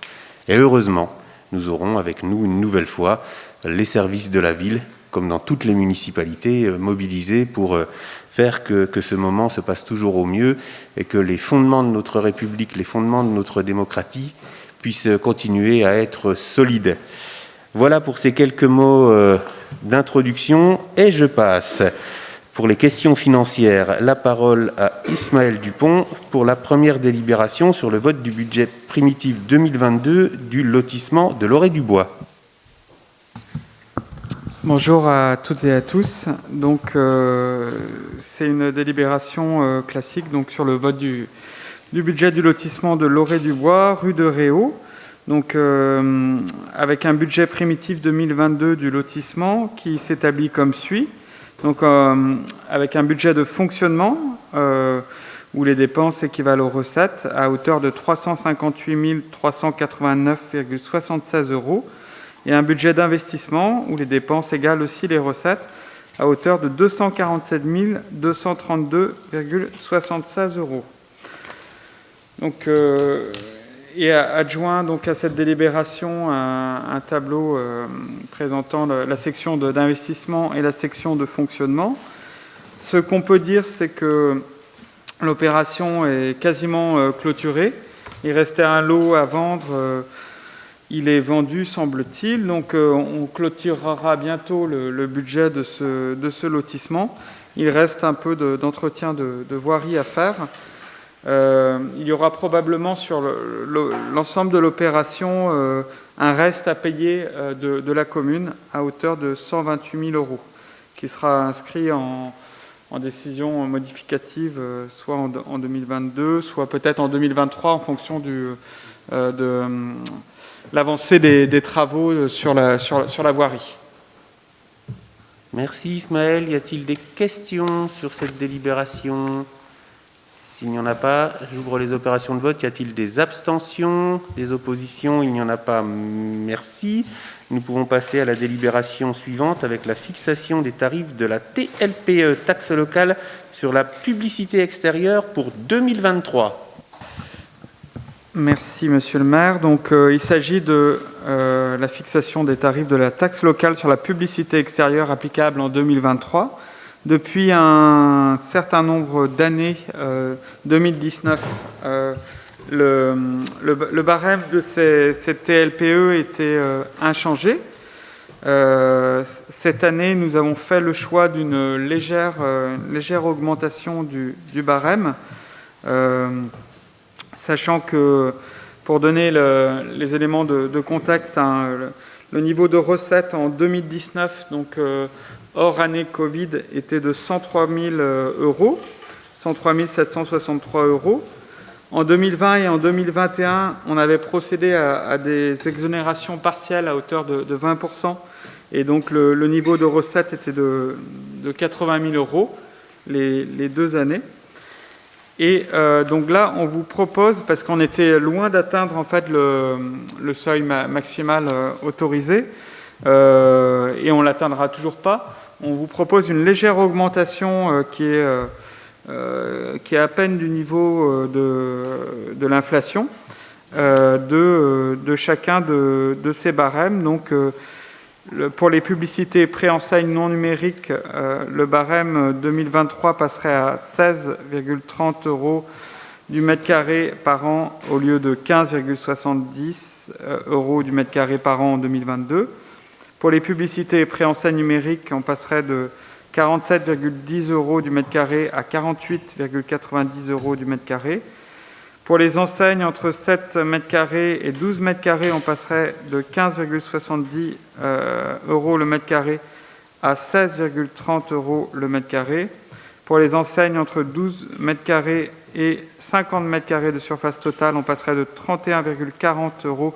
Et heureusement, nous aurons avec nous une nouvelle fois les services de la ville, comme dans toutes les municipalités, mobilisés pour faire que ce moment se passe toujours au mieux et que les fondements de notre République, les fondements de notre démocratie puissent continuer à être solides. Voilà pour ces quelques mots d'introduction, et je passe pour les questions financières la parole à Ismaël Dupont pour la première délibération sur le vote du budget primitif 2022 du lotissement de Lorée-du-Bois. Bonjour à toutes et à tous. Donc, c'est une délibération classique donc, sur le vote du budget du lotissement de Lorée-du-Bois, rue de Réau. Donc, avec un budget primitif 2022 du lotissement qui s'établit comme suit. Donc, avec un budget de fonctionnement où les dépenses équivalent aux recettes à hauteur de 358 389,76 €, et un budget d'investissement où les dépenses égalent aussi les recettes à hauteur de 247 232,76 €. Donc, et adjoint donc à cette délibération un tableau présentant la section d'investissement et la section de fonctionnement. Ce qu'on peut dire, c'est que l'opération est quasiment clôturée. Il restait un lot à vendre. Il est vendu, semble-t-il. Donc, on clôturera bientôt le budget de ce lotissement. Il reste un peu d'entretien de voirie à faire. Il y aura probablement sur l'ensemble de l'opération un reste à payer de la commune à hauteur de 128 000 €, qui sera inscrit en décision modificative, soit en 2022, soit peut-être en 2023, en fonction de l'avancée des travaux sur la voirie. Merci Ismaël. Y a-t-il des questions sur cette délibération? S'il n'y en a pas, j'ouvre les opérations de vote. Y a-t-il des abstentions, des oppositions? Il n'y en a pas. Merci. Nous pouvons passer à la délibération suivante avec la fixation des tarifs de la TLPE, taxe locale sur la publicité extérieure pour 2023. Merci, monsieur le maire. Donc, il s'agit de la fixation des tarifs de la taxe locale sur la publicité extérieure applicable en 2023. Depuis un certain nombre d'années, 2019, le barème de cette TLPE était inchangé. Cette année, nous avons fait le choix d'une légère augmentation du barème, sachant que, pour donner les éléments de contexte, le niveau de recettes en 2019, donc hors année Covid, était de 103 000 euros, 103 763 euros. En 2020 et en 2021, on avait procédé à des exonérations partielles à hauteur de 20%. Et donc le niveau de recette était de 80 000 euros les 2 années. Et donc là, on vous propose, parce qu'on était loin d'atteindre en fait le seuil maximal autorisé, et on ne l'atteindra toujours pas, on vous propose une légère augmentation qui est à peine du niveau de l'inflation de chacun de ces barèmes. Donc, pour les publicités préenseignes non numériques, le barème 2023 passerait à 16,30 € du mètre carré par an au lieu de 15,70 € du mètre carré par an en 2022. Pour les publicités préenseignes numériques, on passerait de 47,10 € du mètre carré à 48,90 € du mètre carré. Pour les enseignes entre 7 mètres carrés et 12 mètres carrés, on passerait de 15,70 € le mètre carré à 16,30 € le mètre carré. Pour les enseignes entre 12 mètres carrés et 50 mètres carrés de surface totale, on passerait de 31,40 €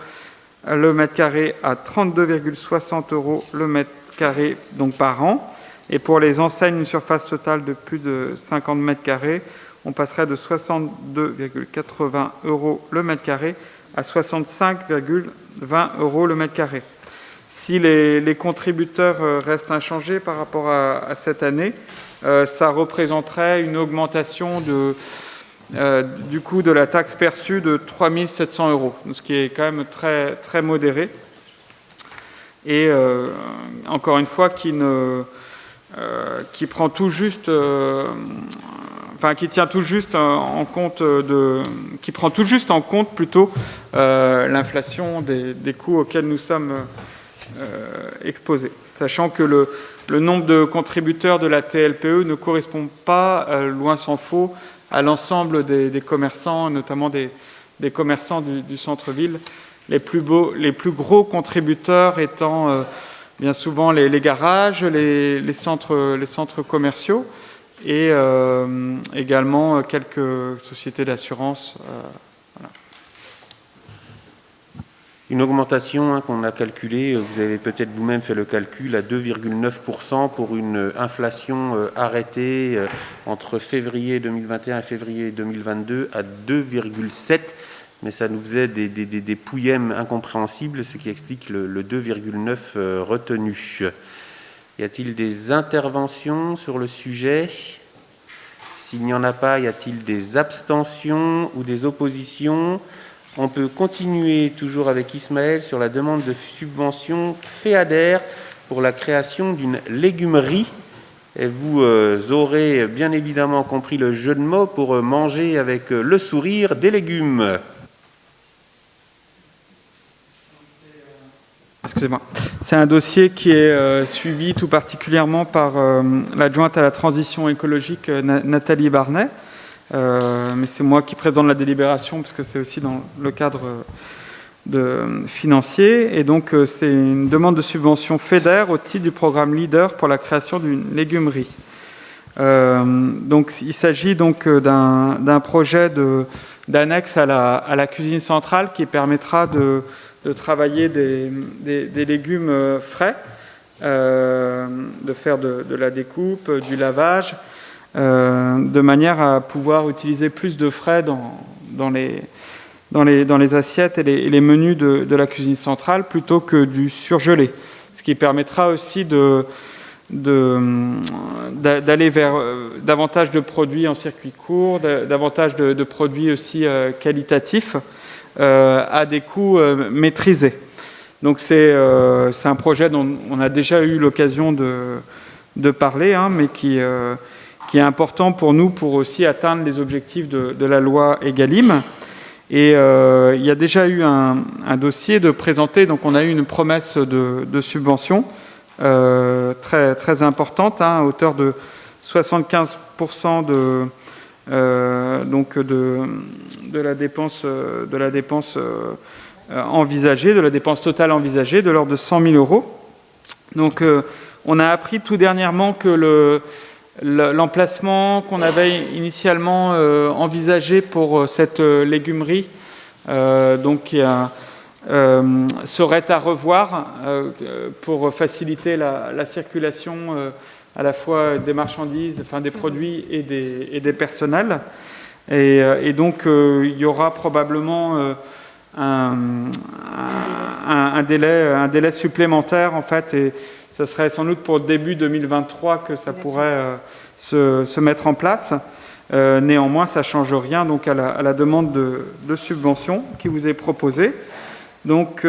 le mètre carré à 32,60 € le mètre carré donc par an. Et pour les enseignes d'une surface totale de plus de 50 mètres carrés, on passerait de 62,80 € le mètre carré à 65,20 € le mètre carré. Si les contributeurs restent inchangés par rapport à cette année, ça représenterait une augmentation du coût de la taxe perçue de 3 700 €, ce qui est quand même très, très modéré. Et encore une fois, qui prend tout juste... qui tient tout juste en compte qui prend tout juste en compte plutôt l'inflation des coûts auxquels nous sommes exposés. Sachant que le nombre de contributeurs de la TLPE ne correspond pas, loin s'en faut, à l'ensemble des commerçants, notamment des commerçants du centre-ville. Les plus gros contributeurs étant bien souvent les garages, les centres commerciaux, et également quelques sociétés d'assurance. Voilà. Une augmentation qu'on a calculée, vous avez peut-être vous-même fait le calcul, à 2,9% pour une inflation arrêtée entre février 2021 et février 2022 à 2,7%, mais ça nous faisait des pouillèmes incompréhensibles, ce qui explique le 2,9% retenu. Y a-t-il des interventions sur le sujet? S'il n'y en a pas, y a-t-il des abstentions ou des oppositions? On peut continuer toujours avec Ismaël sur la demande de subvention FEADER pour la création d'une légumerie. Et vous aurez bien évidemment compris le jeu de mots pour manger avec le sourire des légumes. Excusez-moi. C'est un dossier qui est suivi tout particulièrement par l'adjointe à la transition écologique Nathalie Barnet. Mais c'est moi qui présente la délibération parce que c'est aussi dans le cadre financier. Et donc c'est une demande de subvention FEDER au titre du programme LEADER pour la création d'une légumerie. Donc il s'agit donc d'un projet d'annexe à la cuisine centrale qui permettra de travailler des légumes frais, de faire de la découpe, du lavage, de manière à pouvoir utiliser plus de frais dans les assiettes et les menus de la cuisine centrale plutôt que du surgelé. Ce qui permettra aussi d'aller vers davantage de produits en circuit court, davantage de produits aussi qualitatifs, à des coûts maîtrisés. Donc c'est un projet dont on a déjà eu l'occasion de parler, mais qui est important pour nous pour aussi atteindre les objectifs de la loi Egalim. Et il y a déjà eu un dossier de présenter, donc on a eu une promesse de subvention très, très importante, à hauteur de 75% de la dépense, envisagée, de la dépense totale envisagée, de l'ordre de 100 000 euros. Donc on a appris tout dernièrement que l'emplacement qu'on avait initialement envisagé pour cette légumerie serait à revoir pour faciliter la circulation à la fois des marchandises, enfin des produits et des personnels. Et donc il y aura probablement un délai supplémentaire en fait, et ce serait sans doute pour début 2023 que ça pourrait se mettre en place. Néanmoins, ça ne change rien donc à la demande de subvention qui vous est proposée. Donc,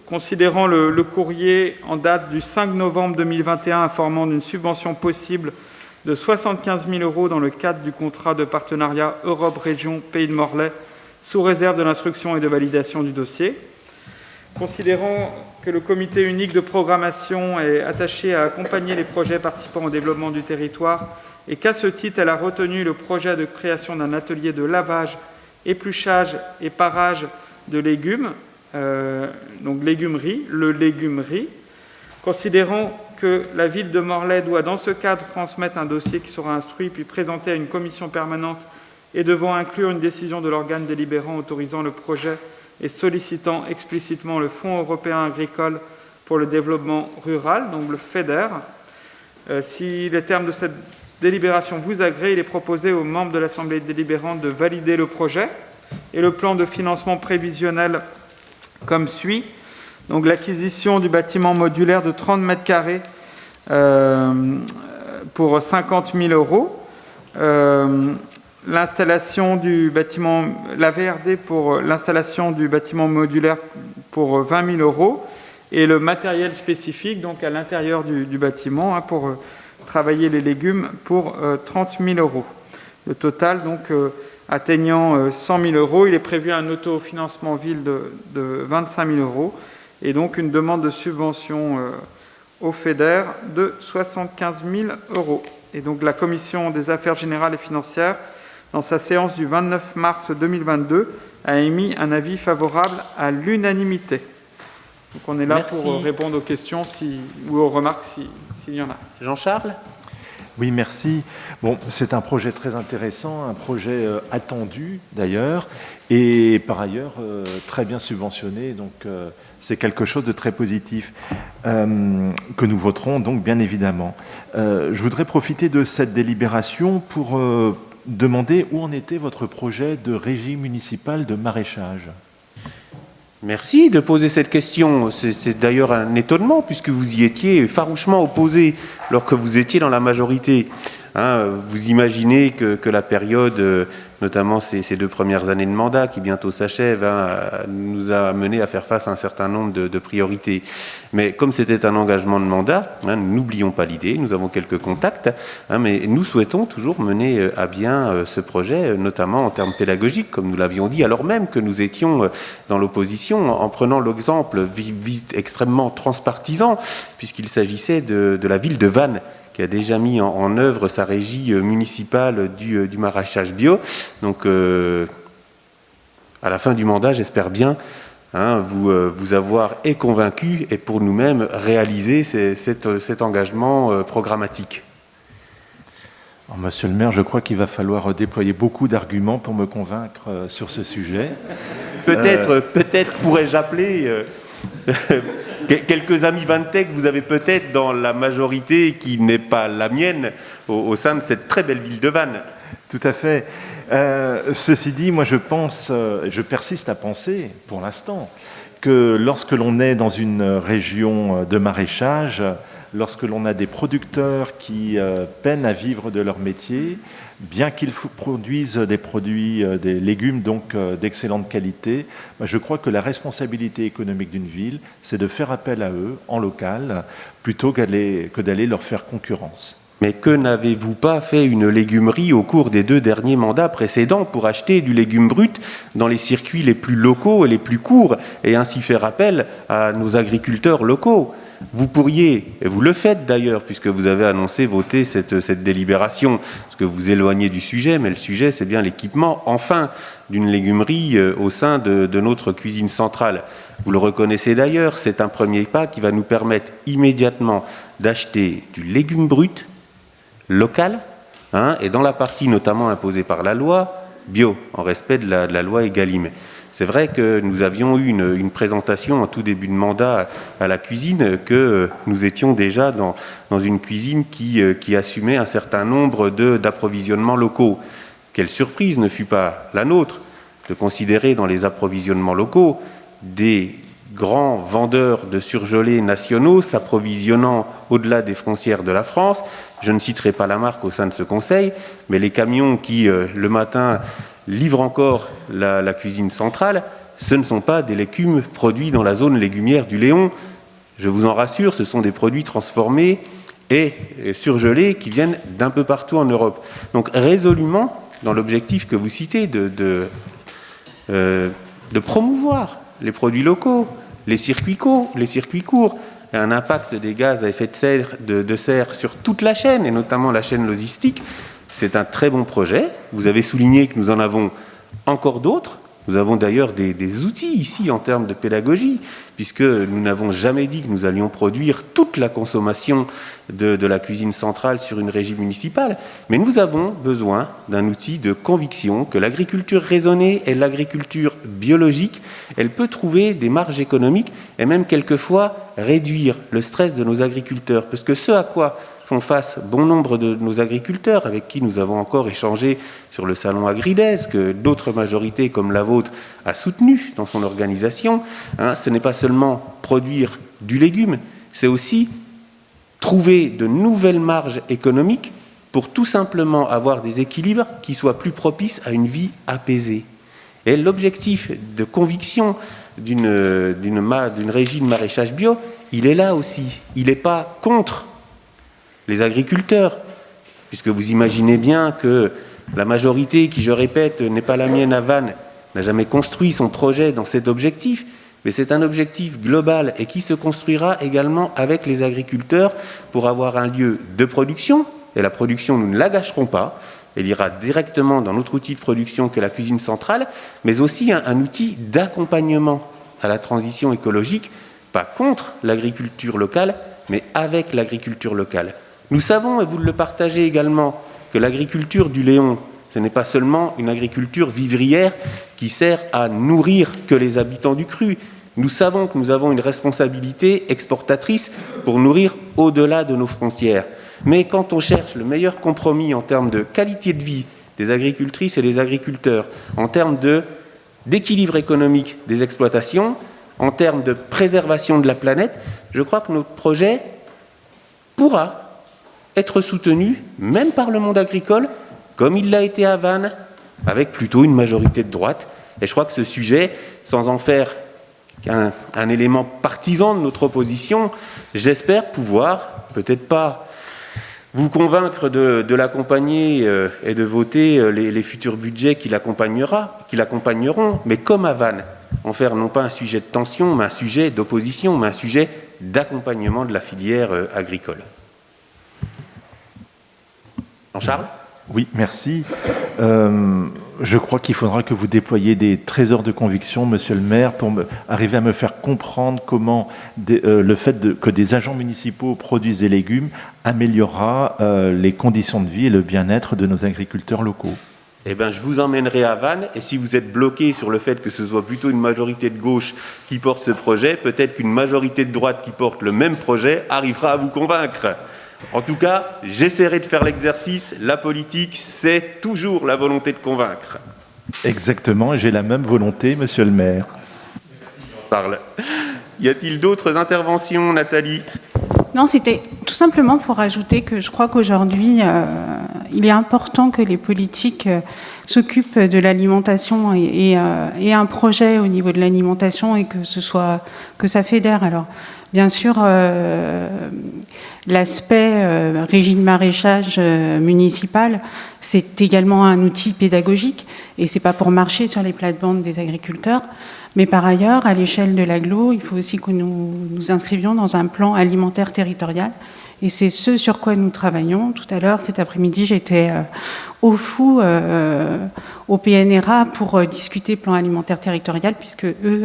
considérant le courrier en date du 5 novembre 2021 informant d'une subvention possible de 75 000 euros dans le cadre du contrat de partenariat Europe Région Pays de Morlaix, sous réserve de l'instruction et de validation du dossier. Considérant que le comité unique de programmation est attaché à accompagner les projets participant au développement du territoire et qu'à ce titre, elle a retenu le projet de création d'un atelier de lavage, épluchage et parage de légumes, donc légumerie, considérant que la ville de Morlaix doit dans ce cadre transmettre un dossier qui sera instruit puis présenté à une commission permanente et devant inclure une décision de l'organe délibérant autorisant le projet et sollicitant explicitement le Fonds européen agricole pour le développement rural, donc le FEDER. Si les termes de cette délibération vous agréent, il est proposé aux membres de l'Assemblée délibérante de valider le projet et le plan de financement prévisionnel comme suit. Donc l'acquisition du bâtiment modulaire de 30 mètres carrés pour 50 000 euros. L'installation du bâtiment, la VRD pour l'installation du bâtiment modulaire pour 20 000 euros et le matériel spécifique donc à l'intérieur du bâtiment pour travailler les légumes pour 30 000 euros. Le total donc atteignant 100 000 euros, il est prévu un autofinancement ville de 25 000 euros et donc une demande de subvention au FEDER de 75 000 euros. Et donc la Commission des affaires générales et financières, dans sa séance du 29 mars 2022, a émis un avis favorable à l'unanimité. Donc on est là pour répondre aux questions ou aux remarques s'il y en a. Jean-Charles ? Oui, merci. Bon, c'est un projet très intéressant, un projet attendu d'ailleurs, et par ailleurs très bien subventionné, donc c'est quelque chose de très positif que nous voterons donc bien évidemment. Je voudrais profiter de cette délibération pour demander où en était votre projet de régie municipale de maraîchage. Merci de poser cette question. C'est d'ailleurs un étonnement puisque vous y étiez farouchement opposé lorsque vous étiez dans la majorité. Vous imaginez que la période, notamment ces 2 premières années de mandat qui bientôt s'achèvent, nous a amené à faire face à un certain nombre de priorités. Mais comme c'était un engagement de mandat, n'oublions pas l'idée, nous avons quelques contacts, mais nous souhaitons toujours mener à bien ce projet, notamment en termes pédagogiques, comme nous l'avions dit, alors même que nous étions dans l'opposition, en prenant l'exemple extrêmement transpartisan, puisqu'il s'agissait de la ville de Vannes, qui a déjà mis en œuvre sa régie municipale du maraîchage bio. Donc, à la fin du mandat, j'espère bien vous avoir convaincu et pour nous-mêmes réaliser cet engagement programmatique. Alors, monsieur le maire, je crois qu'il va falloir déployer beaucoup d'arguments pour me convaincre sur ce sujet. Peut-être pourrais-je appeler... quelques amis Vantec, vous avez peut-être dans la majorité qui n'est pas la mienne au sein de cette très belle ville de Vannes. Tout à fait. Ceci dit, moi je persiste à penser, pour l'instant, que lorsque l'on est dans une région de maraîchage, lorsque l'on a des producteurs qui peinent à vivre de leur métier, bien qu'ils produisent des produits, des légumes donc d'excellente qualité, je crois que la responsabilité économique d'une ville, c'est de faire appel à eux en local, plutôt que d'aller leur faire concurrence. Mais que n'avez-vous pas fait une légumerie au cours des 2 derniers mandats précédents pour acheter du légume brut dans les circuits les plus locaux et les plus courts et ainsi faire appel à nos agriculteurs locaux? Vous pourriez, et vous le faites d'ailleurs, puisque vous avez annoncé voter cette délibération, parce que vous éloignez du sujet, mais le sujet c'est bien l'équipement, enfin, d'une légumerie au sein de notre cuisine centrale. Vous le reconnaissez d'ailleurs, c'est un premier pas qui va nous permettre immédiatement d'acheter du légume brut, local, et dans la partie notamment imposée par la loi, bio, en respect de la loi Egalim. C'est vrai que nous avions eu une présentation en tout début de mandat à la cuisine, que nous étions déjà dans une cuisine qui assumait un certain nombre d'approvisionnements locaux. Quelle surprise ne fut pas la nôtre de considérer dans les approvisionnements locaux des grands vendeurs de surgelés nationaux s'approvisionnant au-delà des frontières de la France. Je ne citerai pas la marque au sein de ce conseil, mais les camions qui, le matin, livrent encore la cuisine centrale, ce ne sont pas des légumes produits dans la zone légumière du Léon. Je vous en rassure, ce sont des produits transformés et surgelés qui viennent d'un peu partout en Europe. Donc résolument, dans l'objectif que vous citez de promouvoir les produits locaux, les circuits courts, et un impact des gaz à effet de serre sur toute la chaîne, et notamment la chaîne logistique, c'est un très bon projet. Vous avez souligné que nous en avons encore d'autres. Nous avons d'ailleurs des outils ici en termes de pédagogie, puisque nous n'avons jamais dit que nous allions produire toute la consommation de la cuisine centrale sur une régie municipale, mais nous avons besoin d'un outil de conviction que l'agriculture raisonnée et l'agriculture biologique, elle peut trouver des marges économiques et même quelquefois réduire le stress de nos agriculteurs, parce que ce à quoi font face bon nombre de nos agriculteurs avec qui nous avons encore échangé sur le salon Agrides, que d'autres majorités comme la vôtre a soutenu dans son organisation, ce n'est pas seulement produire du légume, c'est aussi trouver de nouvelles marges économiques pour tout simplement avoir des équilibres qui soient plus propices à une vie apaisée. Et l'objectif de conviction d'une régie de maraîchage bio, il est là aussi. Il n'est pas contre les agriculteurs, puisque vous imaginez bien que la majorité, qui je répète n'est pas la mienne à Vannes, n'a jamais construit son projet dans cet objectif, mais c'est un objectif global et qui se construira également avec les agriculteurs pour avoir un lieu de production, et la production nous ne la gâcherons pas, elle ira directement dans notre outil de production que la cuisine centrale, mais aussi un outil d'accompagnement à la transition écologique, pas contre l'agriculture locale, mais avec l'agriculture locale. Nous savons, et vous le partagez également, que l'agriculture du Léon, ce n'est pas seulement une agriculture vivrière qui sert à nourrir que les habitants du cru. Nous savons que nous avons une responsabilité exportatrice pour nourrir au-delà de nos frontières. Mais quand on cherche le meilleur compromis en termes de qualité de vie des agricultrices et des agriculteurs, en termes d'équilibre économique des exploitations, en termes de préservation de la planète, je crois que notre projet pourra être soutenu, même par le monde agricole, comme il l'a été à Vannes, avec plutôt une majorité de droite. Et je crois que ce sujet, sans en faire un élément partisan de notre opposition, j'espère pouvoir, peut-être pas vous convaincre de l'accompagner et de voter les futurs budgets qui l'accompagneront, mais comme à Vannes, en faire non pas un sujet de tension, mais un sujet d'opposition, mais un sujet d'accompagnement de la filière agricole. Jean-Charles ? Oui, merci. Je crois qu'il faudra que vous déployiez des trésors de conviction, monsieur le maire, pour arriver à me faire comprendre comment le fait que des agents municipaux produisent des légumes améliorera les conditions de vie et le bien-être de nos agriculteurs locaux. Eh bien, je vous emmènerai à Vannes, et si vous êtes bloqué sur le fait que ce soit plutôt une majorité de gauche qui porte ce projet, peut-être qu'une majorité de droite qui porte le même projet arrivera à vous convaincre. En tout cas, j'essaierai de faire l'exercice. La politique, c'est toujours la volonté de convaincre. Exactement, et j'ai la même volonté, monsieur le maire. Parle. Y a-t-il d'autres interventions, Nathalie ? Non, c'était tout simplement pour ajouter que je crois qu'aujourd'hui, il est important que les politiques s'occupent de l'alimentation et un projet au niveau de l'alimentation et que ça fédère. Alors, Bien sûr, l'aspect régie de maraîchage municipal, c'est également un outil pédagogique et c'est pas pour marcher sur les plates-bandes des agriculteurs. Mais par ailleurs, à l'échelle de l'agglo, il faut aussi que nous inscrivions dans un plan alimentaire territorial. Et c'est ce sur quoi nous travaillons. Tout à l'heure, cet après-midi, j'étais au FOU, au PNRA, pour discuter plan alimentaire territorial, puisque eux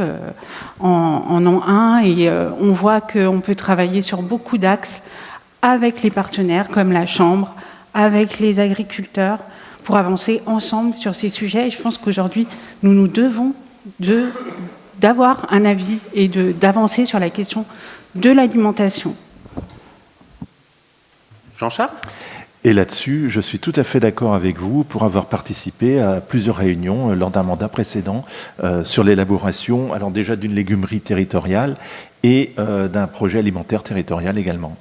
en ont un. Et on voit qu'on peut travailler sur beaucoup d'axes avec les partenaires, comme la Chambre, avec les agriculteurs, pour avancer ensemble sur ces sujets. Et je pense qu'aujourd'hui, nous devons d'avoir un avis et d'avancer sur la question de l'alimentation. Jean-Charles ? Et là-dessus, je suis tout à fait d'accord avec vous pour avoir participé à plusieurs réunions lors d'un mandat précédent sur l'élaboration, alors déjà d'une légumerie territoriale et d'un projet alimentaire territorial également.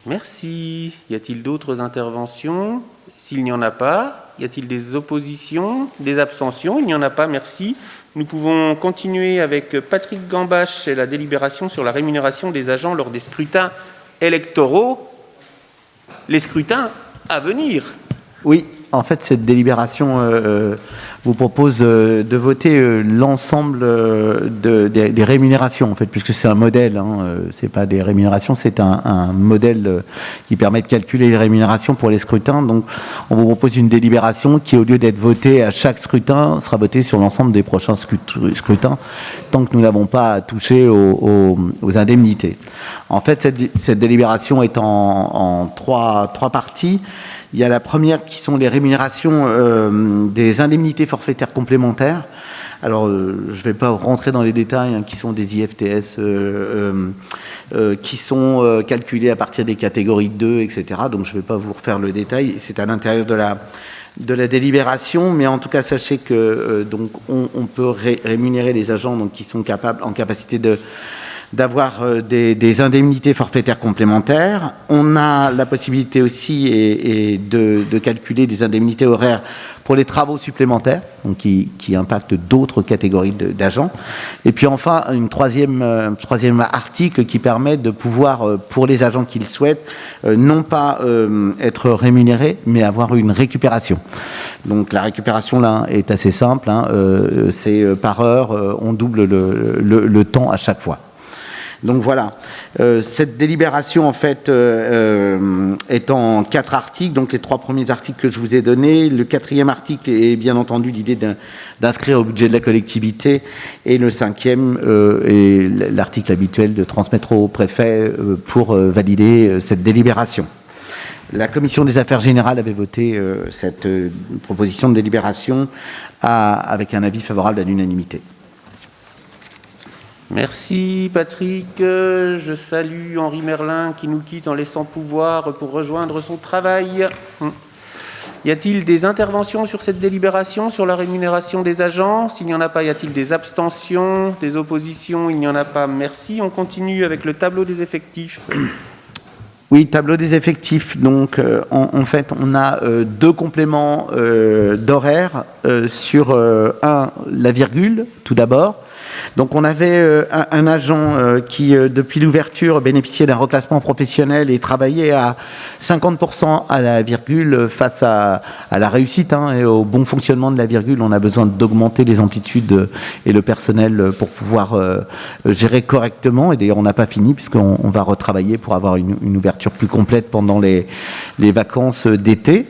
Merci. Y a-t-il d'autres interventions? S'il n'y en a pas, y a-t-il des oppositions, des abstentions? Il n'y en a pas, merci. Nous pouvons continuer avec Patrick Gambache et la délibération sur la rémunération des agents lors des scrutins électoraux. Les scrutins à venir. Oui, en fait, cette délibération vous propose de voter l'ensemble des rémunérations, en fait, puisque c'est un modèle, c'est pas des rémunérations, c'est un modèle qui permet de calculer les rémunérations pour les scrutins. Donc, on vous propose une délibération qui, au lieu d'être votée à chaque scrutin, sera votée sur l'ensemble des prochains scrutins, tant que nous n'avons pas touché aux indemnités. En fait, cette délibération est en trois parties. Il y a la première qui sont les rémunérations des indemnités forfaitaires complémentaires. Alors, je ne vais pas rentrer dans les détails, qui sont des IFTS, qui sont calculés à partir des catégories 2, etc. Donc, je ne vais pas vous refaire le détail. C'est à l'intérieur de la délibération, mais en tout cas, sachez que donc on peut rémunérer les agents donc, qui sont en capacité d'avoir des indemnités forfaitaires complémentaires. On a la possibilité aussi de calculer des indemnités horaires pour les travaux supplémentaires, donc qui impactent d'autres catégories d'agents. Et puis enfin, un troisième article qui permet de pouvoir, pour les agents qui le souhaitent, non pas être rémunérés, mais avoir une récupération. Donc la récupération là est assez simple, c'est par heure, on double le temps à chaque fois. Donc voilà, cette délibération en fait est en 4 articles, donc les 3 premiers articles que je vous ai donnés. Le 4e article est bien entendu l'idée d'inscrire au budget de la collectivité, et le 5e est l'article habituel de transmettre au préfet pour valider cette délibération. La commission des affaires générales avait voté cette proposition de délibération avec un avis favorable à l'unanimité. Merci Patrick. Je salue Henri Merlin qui nous quitte en laissant pouvoir pour rejoindre son travail. Y a-t-il des interventions sur cette délibération, sur la rémunération des agents? S'il n'y en a pas, y a-t-il des abstentions, des oppositions? Il n'y en a pas, merci. On continue avec le tableau des effectifs. Oui, tableau des effectifs. Donc, en fait, on a 2 compléments d'horaire sur la virgule, tout d'abord. Donc on avait un agent qui, depuis l'ouverture, bénéficiait d'un reclassement professionnel et travaillait à 50% à la virgule face à la réussite et au bon fonctionnement de la virgule. On a besoin d'augmenter les amplitudes et le personnel pour pouvoir gérer correctement. Et d'ailleurs, on n'a pas fini puisqu'on va retravailler pour avoir une ouverture plus complète pendant les vacances d'été.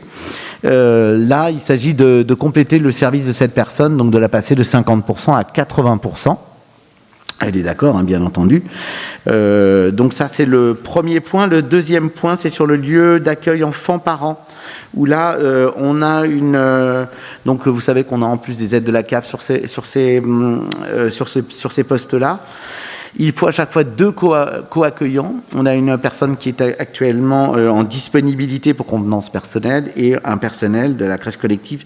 Là, il s'agit de compléter le service de cette personne, donc de la passer de 50% à 80%. Elle est d'accord, bien entendu. Donc ça, c'est le premier point. Le deuxième point, c'est sur le lieu d'accueil enfants-parents, où là, on a donc vous savez qu'on a en plus des aides de la CAF sur ces postes-là. Il faut à chaque fois 2 co-accueillants. On a une personne qui est actuellement en disponibilité pour convenance personnelle et un personnel de la crèche collective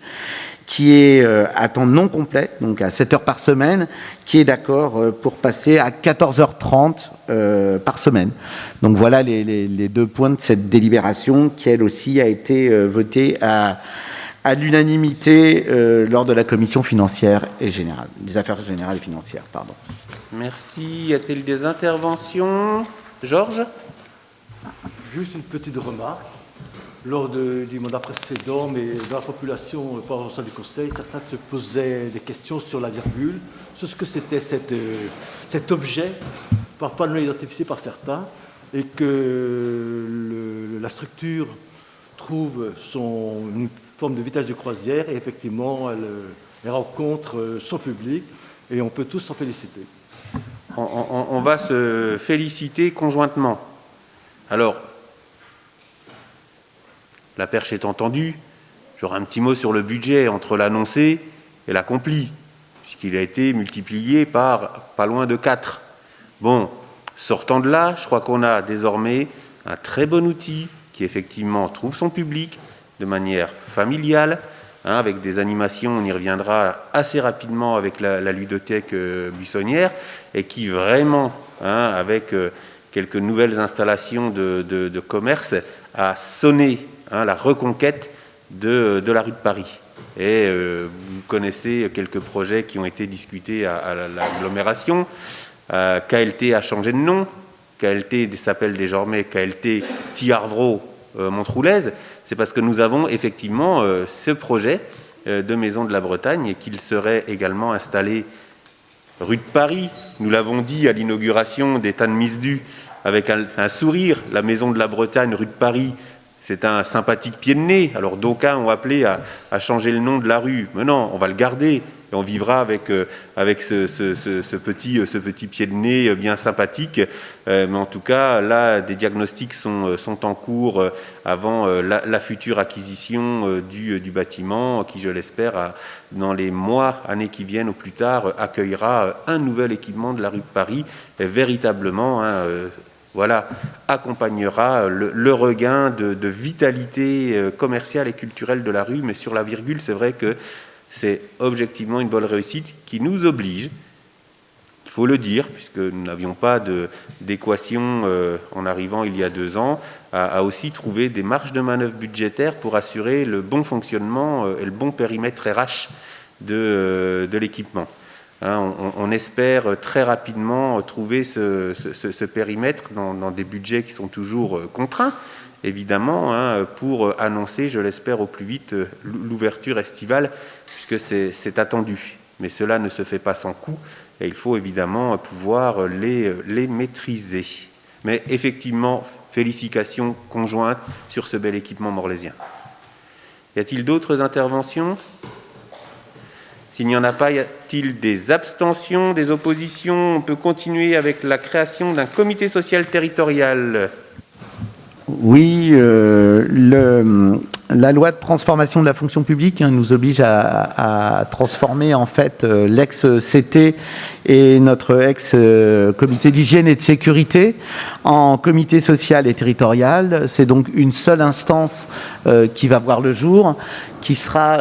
qui est à temps non complet, donc à 7 heures par semaine, qui est d'accord pour passer à 14h30 par semaine. Donc voilà les 2 points de cette délibération qui, elle aussi, a été votée à à l'unanimité lors de la commission financière et générale, des affaires générales et financières, pardon. Merci. Y a-t-il des interventions? Georges? Juste une petite remarque. Lors du mandat précédent, mais dans la population, pas au sein du Conseil, certains se posaient des questions sur la virgule, sur ce que c'était cet objet, parfois non identifié par certains, et que la structure trouve une forme de vitesse de croisière, et effectivement, elle rencontre son public, et on peut tous s'en féliciter. On va se féliciter conjointement. Alors, la perche étant tendue, j'aurai un petit mot sur le budget entre l'annoncé et l'accompli, puisqu'il a été multiplié par pas loin de 4. Bon, sortant de là, je crois qu'on a désormais un très bon outil qui effectivement trouve son public de manière familiale, avec des animations, on y reviendra assez rapidement avec la ludothèque buissonnière, et qui vraiment, avec quelques nouvelles installations de commerce, a sonné la reconquête de la rue de Paris. Et vous connaissez quelques projets qui ont été discutés à l'agglomération. KLT a changé de nom. KLT s'appelle désormais KLT Thiardreau Montroulaise. C'est parce que nous avons effectivement ce projet de maison de la Bretagne et qu'il serait également installé rue de Paris. Nous l'avons dit à l'inauguration des Tannes Misdu avec un sourire. La maison de la Bretagne, rue de Paris, c'est un sympathique pied de nez. Alors d'aucuns ont appelé à changer le nom de la rue. Mais non, on va le garder et on vivra avec ce petit pied de nez bien sympathique. Mais en tout cas, là, des diagnostics sont en cours avant la future acquisition du bâtiment qui, je l'espère, dans les mois, années qui viennent ou plus tard, accueillera un nouvel équipement de la rue de Paris, et véritablement accompagnera le regain de vitalité commerciale et culturelle de la rue. Mais sur la virgule, c'est vrai que c'est objectivement une bonne réussite qui nous oblige, il faut le dire, puisque nous n'avions pas d'équation en arrivant il y a 2 ans, à aussi trouver des marges de manœuvre budgétaires pour assurer le bon fonctionnement et le bon périmètre RH de l'équipement. On espère très rapidement trouver ce périmètre dans des budgets qui sont toujours contraints, évidemment, pour annoncer, je l'espère au plus vite, l'ouverture estivale, puisque c'est attendu. Mais cela ne se fait pas sans coût, et il faut évidemment pouvoir les maîtriser. Mais effectivement, félicitations conjointes sur ce bel équipement morlaisien. Y a-t-il d'autres interventions ? S'il n'y en a pas, y a-t-il des abstentions, des oppositions? On peut continuer avec la création d'un comité social territorial. Oui, la loi de transformation de la fonction publique nous oblige à transformer en fait l'ex-CT et notre ex-comité d'hygiène et de sécurité en comité social et territorial. C'est donc une seule instance qui va voir le jour, qui sera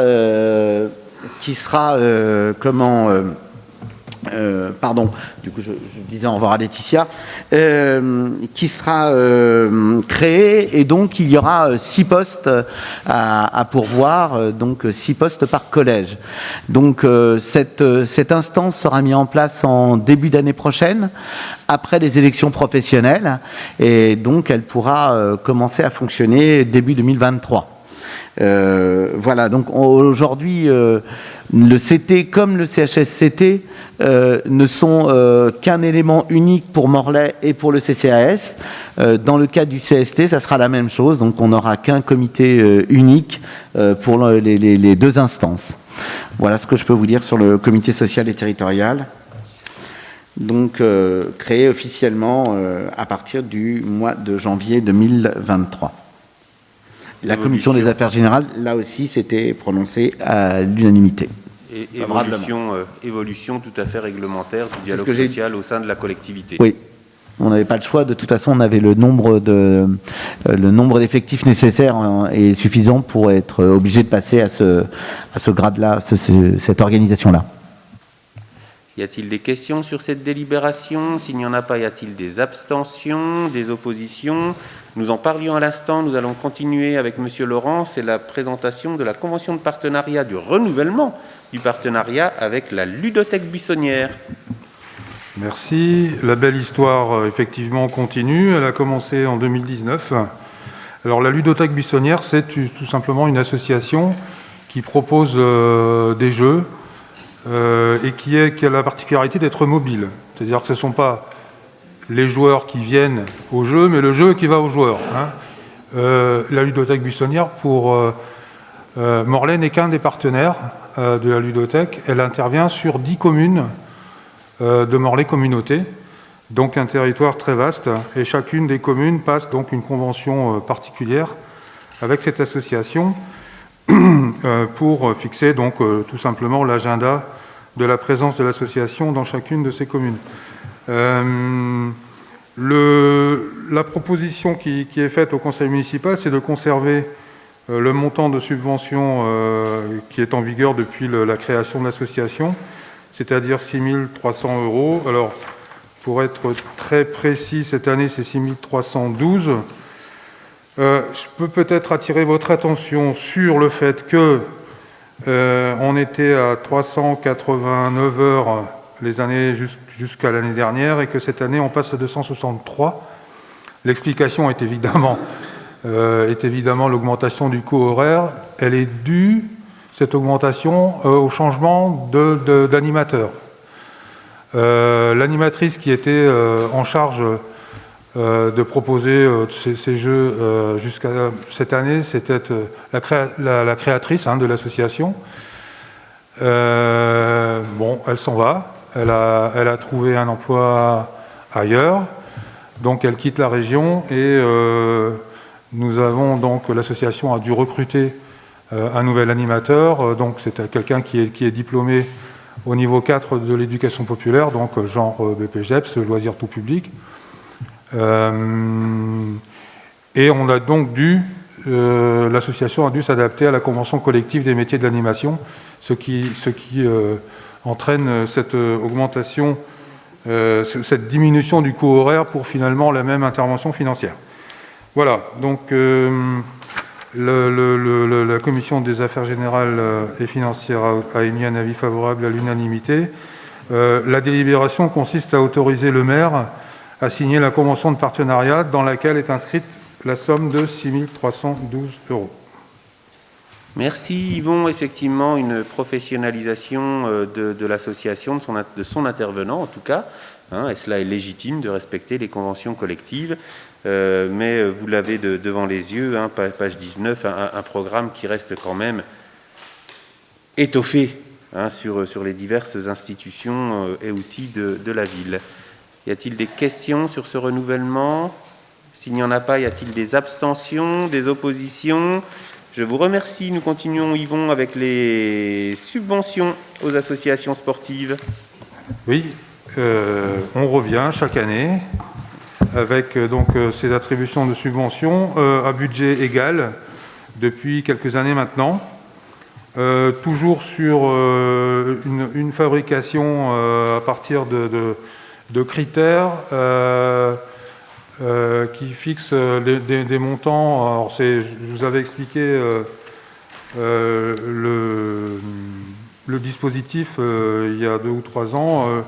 du coup je disais au revoir à Laetitia, qui sera créée, et donc il y aura 6 postes à pourvoir, donc 6 postes par collège. Donc cette instance sera mise en place en début d'année prochaine, après les élections professionnelles, et donc elle pourra commencer à fonctionner début 2023. Voilà, donc aujourd'hui, le CT comme le CHSCT ne sont qu'un élément unique pour Morlaix et pour le CCAS. Dans le cas du CST, ça sera la même chose, donc on n'aura qu'un comité unique pour les 2 instances. Voilà ce que je peux vous dire sur le comité social et territorial. Donc créé officiellement à partir du mois de janvier 2023. La commission des affaires générales, là aussi, s'était prononcée à l'unanimité. Et évolution tout à fait réglementaire du dialogue social au sein de la collectivité. Oui, on n'avait pas le choix. De toute façon, on avait le nombre d'effectifs nécessaires et suffisant pour être obligé de passer à ce grade-là, cette organisation-là. Y a-t-il des questions sur cette délibération? S'il n'y en a pas, y a-t-il des abstentions, des oppositions? Nous en parlions à l'instant, nous allons continuer avec Monsieur Laurent, c'est la présentation de la convention de partenariat, du renouvellement du partenariat avec la ludothèque buissonnière. Merci. La belle histoire, effectivement, continue. Elle a commencé en 2019. Alors, la ludothèque buissonnière, c'est tout simplement une association qui propose des jeux et qui a la particularité d'être mobile. C'est-à-dire que ce ne sont pas les joueurs qui viennent au jeu, mais le jeu qui va aux joueurs. La ludothèque buissonnière, pour Morlaix, n'est qu'un des partenaires de la ludothèque. Elle intervient sur 10 communes de Morlaix Communauté, donc un territoire très vaste, et chacune des communes passe donc une convention particulière avec cette association pour fixer donc tout simplement l'agenda de la présence de l'association dans chacune de ces communes. La proposition qui est faite au conseil municipal, c'est de conserver le montant de subvention qui est en vigueur depuis la création de l'association, c'est-à-dire 6 300 €. Alors, pour être très précis, cette année, c'est 6 312. Je peux peut-être attirer votre attention sur le fait que on était à 389 heures les années jusqu'à l'année dernière et que cette année, on passe à 263. L'explication est évidemment l'augmentation du coût horaire. Elle est due, cette augmentation, au changement d'animateur. L'animatrice qui était en charge de proposer ces jeux jusqu'à cette année, c'était la créatrice de l'association. Elle s'en va. Elle a trouvé un emploi ailleurs, donc elle quitte la région et l'association a dû recruter un nouvel animateur. Donc c'est quelqu'un qui est diplômé au niveau 4 de l'éducation populaire, donc genre BPGEPS, loisirs tout public. Et on a donc l'association a dû s'adapter à la convention collective des métiers de l'animation, ce qui entraîne cette augmentation, cette diminution du coût horaire pour finalement la même intervention financière. Voilà, donc la commission des affaires générales et financières a émis un avis favorable à l'unanimité. La délibération consiste à autoriser le maire à signer la convention de partenariat dans laquelle est inscrite la somme de 6 312 €. Merci Yvon. Effectivement, une professionnalisation de l'association, de son intervenant en tout cas. Et cela est légitime de respecter les conventions collectives. Mais vous l'avez devant les yeux, page 19, un programme qui reste quand même étoffé sur les diverses institutions et outils de la ville. Y a-t-il des questions sur ce renouvellement? S'il n'y en a pas, y a-t-il des abstentions, des oppositions? Je vous remercie. Nous continuons, Yvon, avec les subventions aux associations sportives. Oui, on revient chaque année avec ces attributions de subventions à budget égal depuis quelques années maintenant. Toujours sur une fabrication à partir de critères qui fixent des montants. Alors je vous avais expliqué le dispositif il y a 2 ou 3 ans.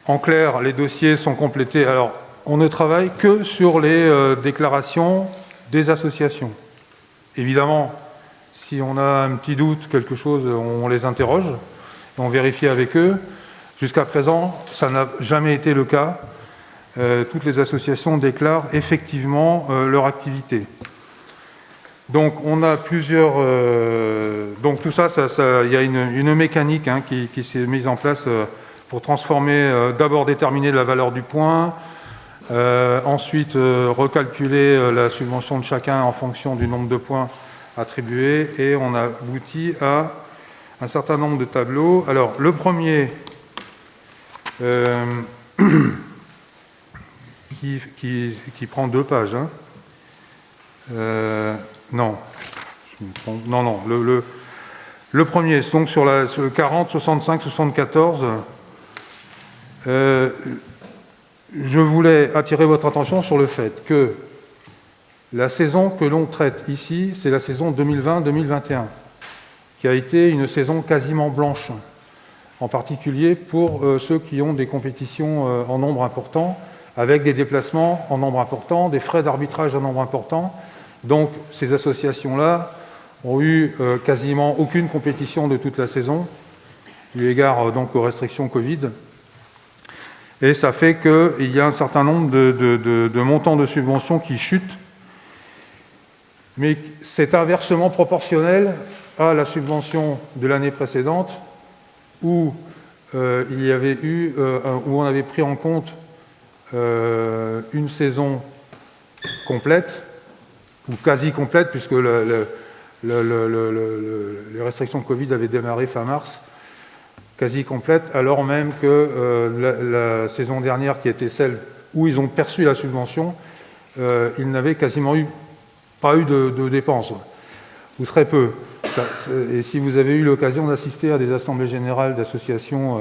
En clair, les dossiers sont complétés. Alors, on ne travaille que sur les déclarations des associations. Évidemment, si on a un petit doute, quelque chose, on les interroge, on vérifie avec eux. Jusqu'à présent, ça n'a jamais été le cas. Toutes les associations déclarent effectivement leur activité. Donc, on a plusieurs... donc, tout ça, il y a une mécanique qui s'est mise en place pour transformer, d'abord déterminer la valeur du point, ensuite recalculer la subvention de chacun en fonction du nombre de points attribués, et on a abouti à un certain nombre de tableaux. Alors, le premier, qui prend 2 pages. Non, je me trompe. Non. Le premier, donc sur le 40, 65, 74, je voulais attirer votre attention sur le fait que la saison que l'on traite ici, c'est la saison 2020-2021, qui a été une saison quasiment blanche, en particulier pour ceux qui ont des compétitions en nombre important, avec des déplacements en nombre important, des frais d'arbitrage en nombre important. Donc ces associations-là ont eu quasiment aucune compétition de toute la saison, eu égard donc aux restrictions Covid. Et ça fait qu'il y a un certain nombre de montants de subventions qui chutent, mais c'est inversement proportionnel à la subvention de l'année précédente, où il y avait eu, où on avait pris en compte une saison complète, ou quasi complète, puisque les restrictions Covid avaient démarré fin mars, quasi complète, alors même que la saison dernière, qui était celle où ils ont perçu la subvention, ils n'avaient quasiment pas eu de dépenses, ou très peu. Et si vous avez eu l'occasion d'assister à des assemblées générales d'associations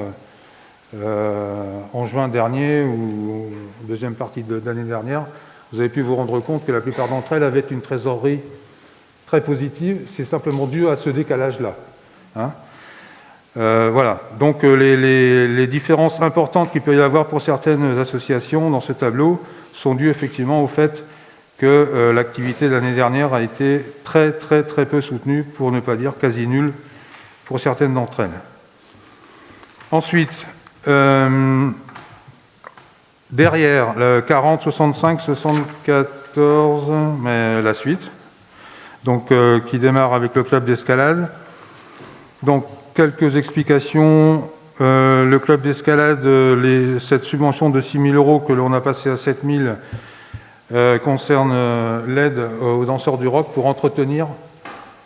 en juin dernier ou deuxième partie de l'année dernière, vous avez pu vous rendre compte que la plupart d'entre elles avaient une trésorerie très positive. C'est simplement dû à ce décalage-là. Hein. Voilà. Donc les différences importantes qu'il peut y avoir pour certaines associations dans ce tableau sont dues effectivement au fait que l'activité de l'année dernière a été très peu soutenue, pour ne pas dire quasi nulle, pour certaines d'entre elles. Ensuite, derrière, le 40, 65, 74, mais la suite, donc, qui démarre avec le club d'escalade. Donc, quelques explications. Le club d'escalade, cette subvention de 6 000 € que l'on a passée à 7 000 concerne l'aide aux danseurs du rock pour entretenir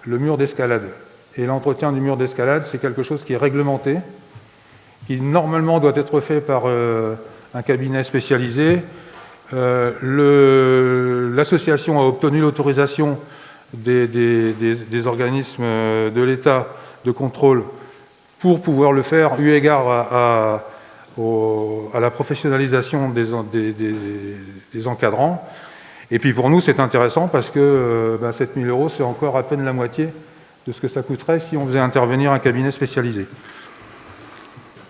le mur d'escalade. Et l'entretien du mur d'escalade, c'est quelque chose qui est réglementé, qui normalement doit être fait par un cabinet spécialisé. L'association a obtenu l'autorisation des organismes de l'État de contrôle pour pouvoir le faire, eu égard à la professionnalisation des encadrants. Et puis pour nous, c'est intéressant parce que 7 000 €, c'est encore à peine la moitié de ce que ça coûterait si on faisait intervenir un cabinet spécialisé.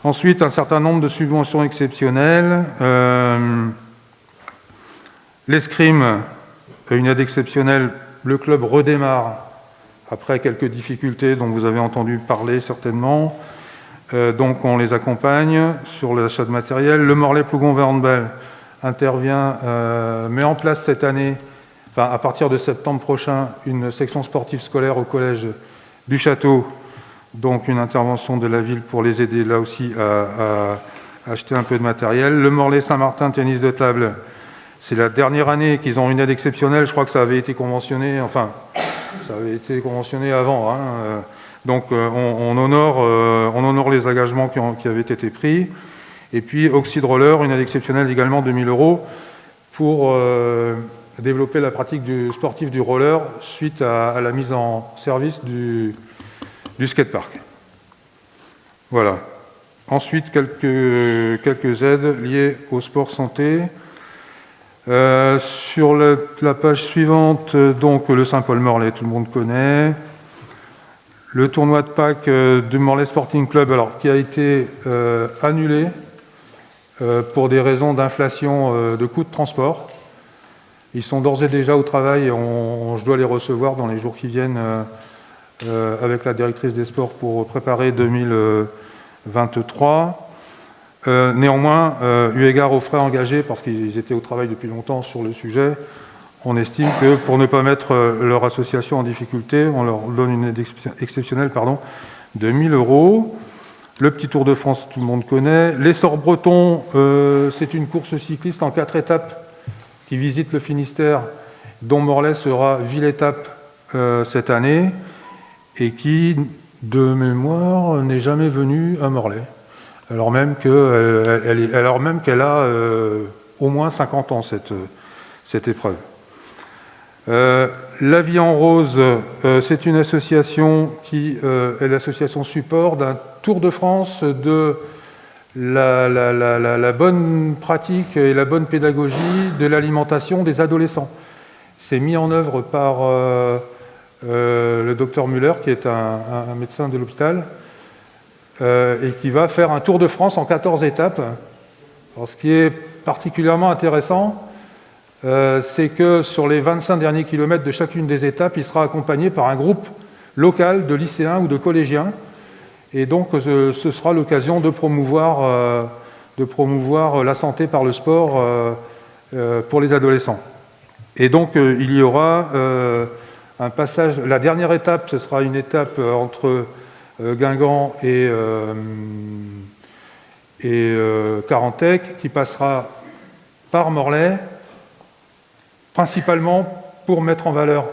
Ensuite, un certain nombre de subventions exceptionnelles. L'escrime, une aide exceptionnelle. Le club redémarre après quelques difficultés dont vous avez entendu parler certainement. Donc on les accompagne sur l'achat de matériel. Le Morlaix Plougonval Handball intervient, met en place cette année, à partir de septembre prochain, une section sportive scolaire au collège du Château. Donc une intervention de la ville pour les aider là aussi à acheter un peu de matériel. Le Morlaix Saint-Martin tennis de table, c'est la dernière année qu'ils ont une aide exceptionnelle. Je crois que ça avait été conventionné, ça avait été conventionné avant. Donc on honore les engagements qui avaient été pris. Et puis Oxide Roller, une aide exceptionnelle également de 1 000 € pour développer la pratique sportive du roller suite à la mise en service du skatepark. Voilà. Ensuite, quelques aides liées au sport santé. Sur la page suivante, donc le Saint-Paul-Morlaix, tout le monde connaît. Le tournoi de Pâques du Morlaix Sporting Club, alors, qui a été annulé pour des raisons d'inflation de coûts de transport. Ils sont d'ores et déjà au travail, je dois les recevoir dans les jours qui viennent avec la directrice des sports pour préparer 2023. Néanmoins, eu égard aux frais engagés, parce qu'ils étaient au travail depuis longtemps sur le sujet, on estime que pour ne pas mettre leur association en difficulté, on leur donne une aide exceptionnelle de 1 000 €. Le petit Tour de France, tout le monde connaît. L'Essor Breton, c'est une course cycliste en 4 étapes qui visite le Finistère, dont Morlaix sera ville-étape cette année, et qui, de mémoire, n'est jamais venue à Morlaix. Alors même qu'elle a au moins 50 ans, cette épreuve. La Vie en Rose, c'est une association qui est l'association support d'un Tour de France de la bonne pratique et la bonne pédagogie de l'alimentation des adolescents. C'est mis en œuvre par le docteur Muller, qui est un médecin de l'hôpital, et qui va faire un Tour de France en 14 étapes. Alors, ce qui est particulièrement intéressant, c'est que sur les 25 derniers kilomètres de chacune des étapes, il sera accompagné par un groupe local de lycéens ou de collégiens. Et donc, ce sera l'occasion de promouvoir la santé par le sport pour les adolescents. Et donc, il y aura un passage. La dernière étape, ce sera une étape entre Guingamp et Carantec, qui passera par Morlaix, principalement pour mettre en valeur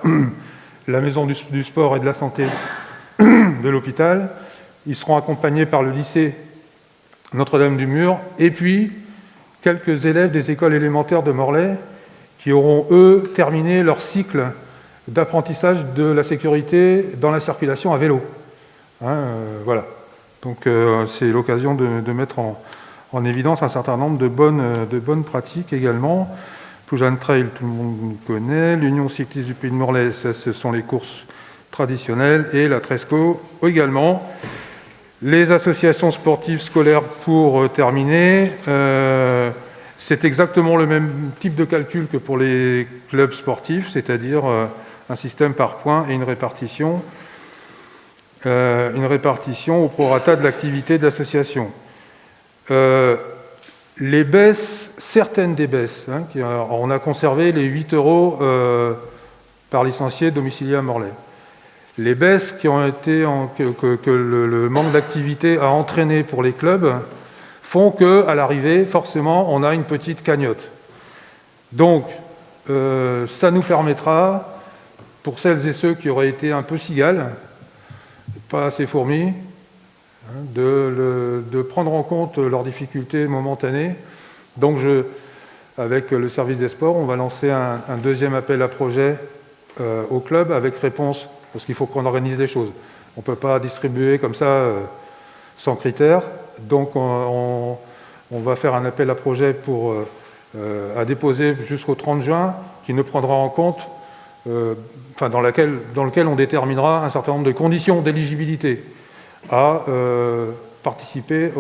la maison du sport et de la santé de l'hôpital. Ils seront accompagnés par le lycée Notre-Dame-du-Mur et puis quelques élèves des écoles élémentaires de Morlaix qui auront, eux, terminé leur cycle d'apprentissage de la sécurité dans la circulation à vélo. Voilà. Donc c'est l'occasion de mettre en évidence un certain nombre de bonnes pratiques également. Plougane Trail, tout le monde connaît. L'Union cycliste du Pays de Morlaix, ce sont les courses traditionnelles. Et la Tresco également. Les associations sportives scolaires, pour terminer, c'est exactement le même type de calcul que pour les clubs sportifs, c'est-à-dire un système par points et une répartition au prorata de l'activité de l'association. Les baisses, certaines des baisses, on a conservé les 8 € par licencié domicilié à Morlaix. Les baisses qui ont été que le manque d'activité a entraîné pour les clubs font qu'à l'arrivée, forcément, on a une petite cagnotte. Donc, ça nous permettra, pour celles et ceux qui auraient été un peu cigales, pas assez fourmis, de prendre en compte leurs difficultés momentanées. Donc, avec le service des sports, on va lancer un deuxième appel à projet au club avec réponse, parce qu'il faut qu'on organise les choses. On ne peut pas distribuer comme ça sans critères. Donc, on va faire un appel à projet à déposer jusqu'au 30 juin, qui ne prendra en compte, dans lequel on déterminera un certain nombre de conditions d'éligibilité à participer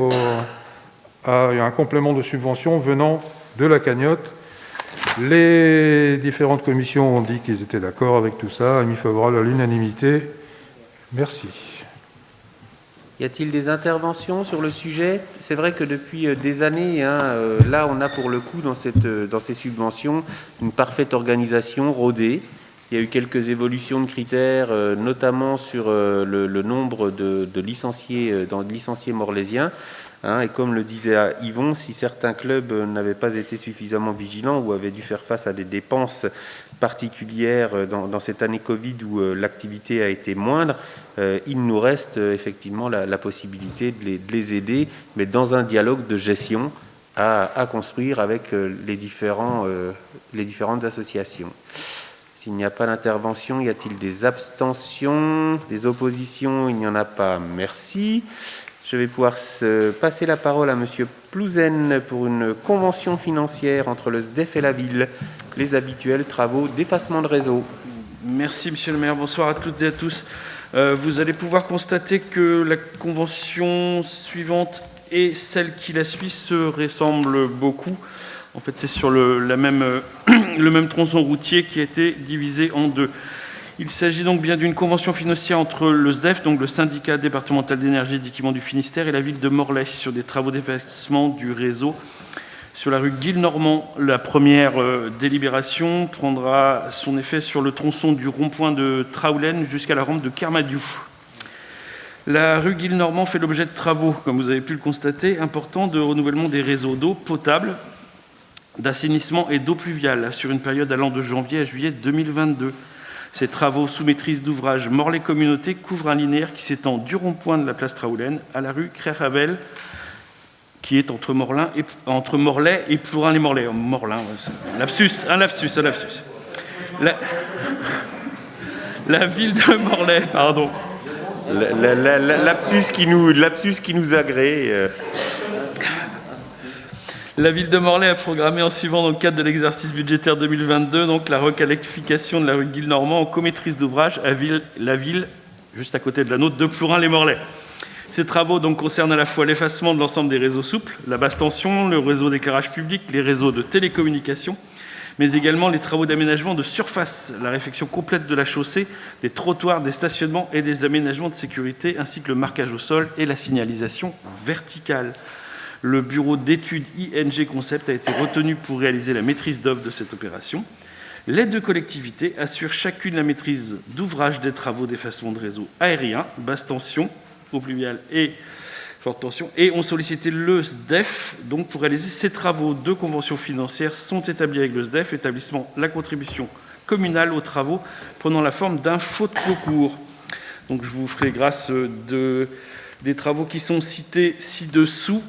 à un complément de subvention venant de la cagnotte. Les différentes commissions ont dit qu'ils étaient d'accord avec tout ça, avis favorable à l'unanimité. Merci. Y a-t-il des interventions sur le sujet? C'est vrai que depuis des années, là on a pour le coup dans ces subventions une parfaite organisation rodée. Il y a eu quelques évolutions de critères, notamment sur le nombre de licenciés, licenciés morlaisiens. Et comme le disait Yvon, si certains clubs n'avaient pas été suffisamment vigilants ou avaient dû faire face à des dépenses particulières dans cette année Covid où l'activité a été moindre, il nous reste effectivement la possibilité de les aider, mais dans un dialogue de gestion à construire avec les différentes associations. S'il n'y a pas d'intervention, y a-t-il des abstentions, des oppositions? Il n'y en a pas. Merci. Je vais pouvoir passer la parole à Monsieur Plouzen pour une convention financière entre le SDEF et la ville, les habituels travaux d'effacement de réseau. Merci Monsieur le maire, bonsoir à toutes et à tous. Vous allez pouvoir constater que la convention suivante et celle qui la suit se ressemblent beaucoup. En fait, c'est sur le même tronçon routier qui a été divisé en deux. Il s'agit donc bien d'une convention financière entre le SDEF, donc le syndicat départemental d'énergie et d'équipement du Finistère, et la ville de Morlaix sur des travaux d'effacement du réseau. Sur la rue Guille-Normand, la première délibération prendra son effet sur le tronçon du rond-point de Traoulen jusqu'à la rampe de Kermadiou. La rue Guille-Normand fait l'objet de travaux, comme vous avez pu le constater, importants de renouvellement des réseaux d'eau potable, d'assainissement et d'eau pluviale sur une période allant de janvier à juillet 2022. Ces travaux sous maîtrise d'ouvrage Morlaix Communauté couvrent un linéaire qui s'étend du rond-point de la place Traoulen à la rue Créravel, qui est entre Morlaix et Plourin-les-Morlaix. Morlain, un lapsus. La ville de Morlaix, pardon. Lapsus qui nous agrée. La ville de Morlaix a programmé en suivant dans le cadre de l'exercice budgétaire 2022 donc la requalification de la rue Guilnormand en comaîtrise d'ouvrage à la ville, juste à côté de la nôtre, de Plourin-les-Morlaix. Ces travaux donc concernent à la fois l'effacement de l'ensemble des réseaux souples, la basse tension, le réseau d'éclairage public, les réseaux de télécommunications, mais également les travaux d'aménagement de surface, la réfection complète de la chaussée, des trottoirs, des stationnements et des aménagements de sécurité, ainsi que le marquage au sol et la signalisation verticale. Le bureau d'études ING Concept a été retenu pour réaliser la maîtrise d'œuvre de cette opération. Les deux collectivités assurent chacune la maîtrise d'ouvrage des travaux d'effacement de réseau aérien, basse tension, eau pluviale et forte tension, et ont sollicité le SDEF donc, pour réaliser ces travaux. Deux conventions financières sont établies avec le SDEF, établissement la contribution communale aux travaux prenant la forme d'un faux de concours. Donc je vous ferai grâce des travaux qui sont cités ci-dessous.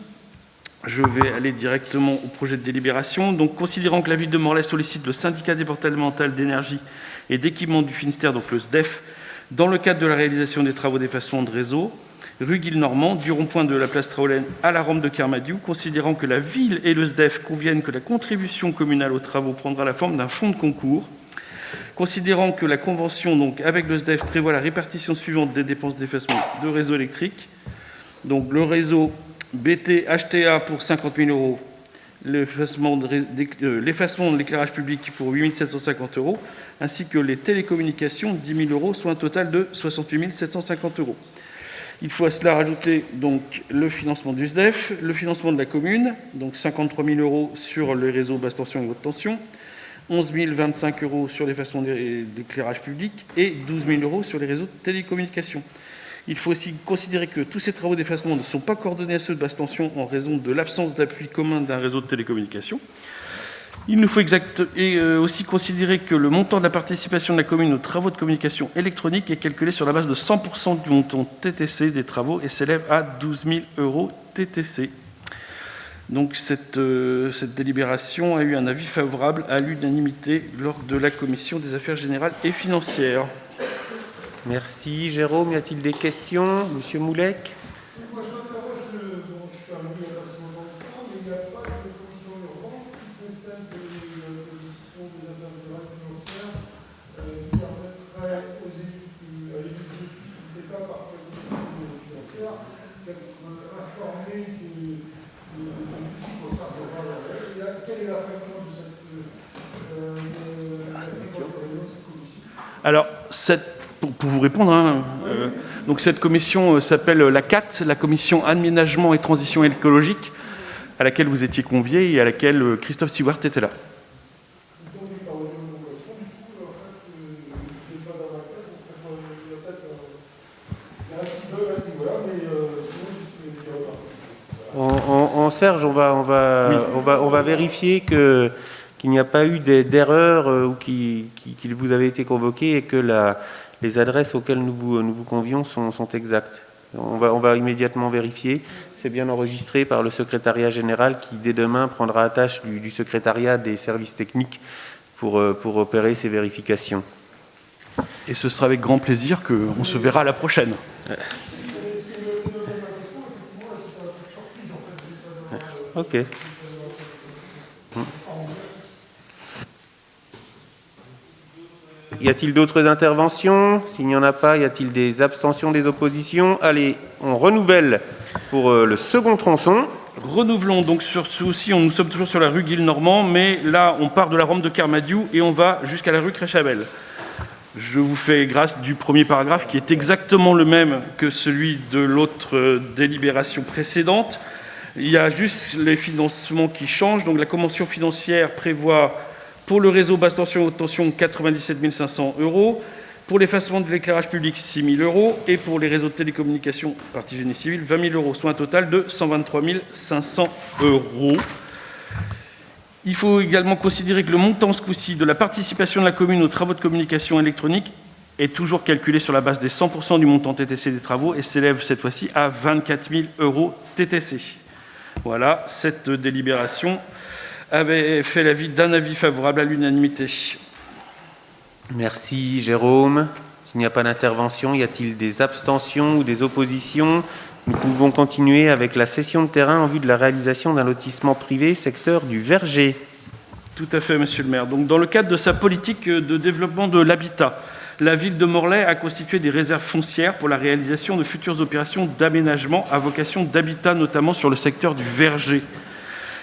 Je vais aller directement au projet de délibération. Donc, considérant que la ville de Morlaix sollicite le syndicat départemental d'énergie et d'équipement du Finistère, donc le SDEF, dans le cadre de la réalisation des travaux d'effacement de réseau, rue Guilnormand, du rond-point de la place Traolène à la rampe de Kermadiou, considérant que la ville et le SDEF conviennent que la contribution communale aux travaux prendra la forme d'un fonds de concours, considérant que la convention donc, avec le SDEF prévoit la répartition suivante des dépenses d'effacement de réseau électrique, donc le réseau BT HTA pour 50 000 €, l'effacement de l'éclairage public pour 8 750 €, ainsi que les télécommunications, 10 000 €, soit un total de 68 750 €. Il faut à cela rajouter donc, le financement du SDEF, le financement de la commune, donc 53 000 € sur les réseaux basse tension et haute tension, 11 025 € sur l'effacement de l'éclairage public et 12 000 € sur les réseaux de télécommunications. Il faut aussi considérer que tous ces travaux d'effacement ne sont pas coordonnés à ceux de basse tension en raison de l'absence d'appui commun d'un réseau de télécommunications. Il nous faut aussi considérer que le montant de la participation de la commune aux travaux de communication électronique est calculé sur la base de 100% du montant TTC des travaux et s'élève à 12 000 € TTC. Donc cette délibération a eu un avis favorable à l'unanimité lors de la commission des affaires générales et financières. Merci Jérôme. Y a-t-il des questions? Monsieur Moulec? Moi, je m'interroge, je suis un milieu absolument récent, mais il n'y a pas de commission urbaine qui précède la commission des affaires générales financières qui permettrait aux élus que je suis, qui ne fait pas partie de la commission financière, d'être informés de tout ce qui concerne le droit. Quelle est la réponse de cette commission? Alors, pour vous répondre, donc cette commission s'appelle la CAT, la Commission Aménagement et Transition écologique, à laquelle vous étiez conviés et à laquelle Christophe Siewert était là. Serge, on va vérifier qu'il n'y a pas eu d'erreur ou qu'il vous avait été convoqué et que les adresses auxquelles nous vous convions sont exactes. On va immédiatement vérifier. C'est bien enregistré par le secrétariat général qui, dès demain, prendra attache du secrétariat des services techniques pour opérer ces vérifications. Et ce sera avec grand plaisir qu'on se verra à la prochaine. Ok. Y a-t-il d'autres interventions? S'il n'y en a pas, y a-t-il des abstentions, des oppositions? Allez, on renouvelle pour le second tronçon. Renouvelons donc sur ceci, nous sommes toujours sur la rue Guilnormand, mais là on part de la rampe de Kermadiou et on va jusqu'à la rue Créchabel. Je vous fais grâce du premier paragraphe qui est exactement le même que celui de l'autre délibération précédente. Il y a juste les financements qui changent. Donc la convention financière prévoit pour le réseau basse tension et haute tension 97 500 €, pour l'effacement de l'éclairage public 6 000 € et pour les réseaux de télécommunications partie génie civil 20 000 €, soit un total de 123 500 €. Il faut également considérer que le montant ce coup-ci de la participation de la commune aux travaux de communication électronique est toujours calculé sur la base des 100% du montant TTC des travaux et s'élève cette fois-ci à 24 000 € TTC. Voilà, cette délibération avait fait l'avis d'un avis favorable à l'unanimité. Merci Jérôme. S'il n'y a pas d'intervention, y a-t-il des abstentions ou des oppositions? Nous pouvons continuer avec la cession de terrain en vue de la réalisation d'un lotissement privé secteur du Verger. Tout à fait, monsieur le maire. Donc, dans le cadre de sa politique de développement de l'habitat, la ville de Morlaix a constitué des réserves foncières pour la réalisation de futures opérations d'aménagement à vocation d'habitat, notamment sur le secteur du Verger.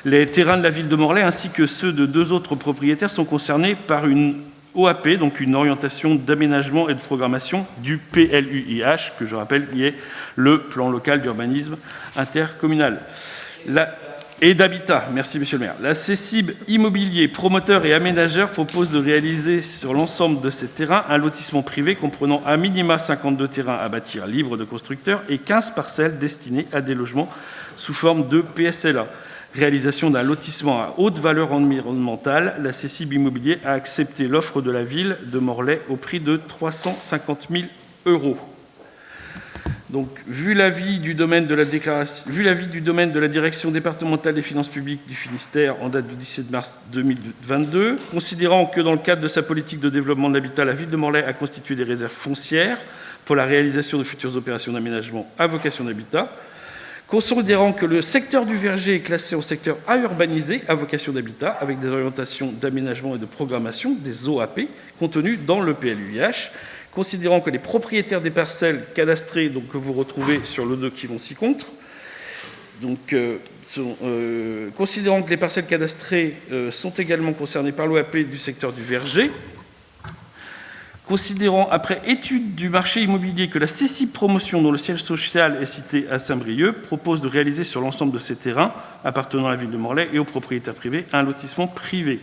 Les terrains de la ville de Morlaix ainsi que ceux de 2 autres propriétaires sont concernés par une OAP, donc une orientation d'aménagement et de programmation du PLUIH, que je rappelle qui est le plan local d'urbanisme intercommunal. Et d'habitat, merci monsieur le maire. La CECIB Immobilier, promoteur et aménageur, propose de réaliser sur l'ensemble de ces terrains un lotissement privé comprenant à minima 52 terrains à bâtir libres de constructeurs et 15 parcelles destinées à des logements sous forme de PSLA. Réalisation d'un lotissement à haute valeur environnementale, la CECIB Immobilier a accepté l'offre de la ville de Morlaix au prix de 350 000 €. Donc, vu l'avis du domaine de la direction départementale des finances publiques du Finistère en date du 17 mars 2022, considérant que dans le cadre de sa politique de développement de l'habitat, la ville de Morlaix a constitué des réserves foncières pour la réalisation de futures opérations d'aménagement à vocation d'habitat, considérant que le secteur du Verger est classé en secteur à urbaniser à vocation d'habitat avec des orientations d'aménagement et de programmation, des OAP, contenues dans le PLUIH, considérant que les propriétaires des parcelles cadastrées, donc, que vous retrouvez sur le document ci-contre, considérant que les parcelles cadastrées sont également concernées par l'OAP du secteur du Verger, considérant, après étude du marché immobilier, que la CECIB Promotion, dont le siège social est cité à Saint-Brieuc, propose de réaliser sur l'ensemble de ces terrains appartenant à la ville de Morlaix et aux propriétaires privés un lotissement privé.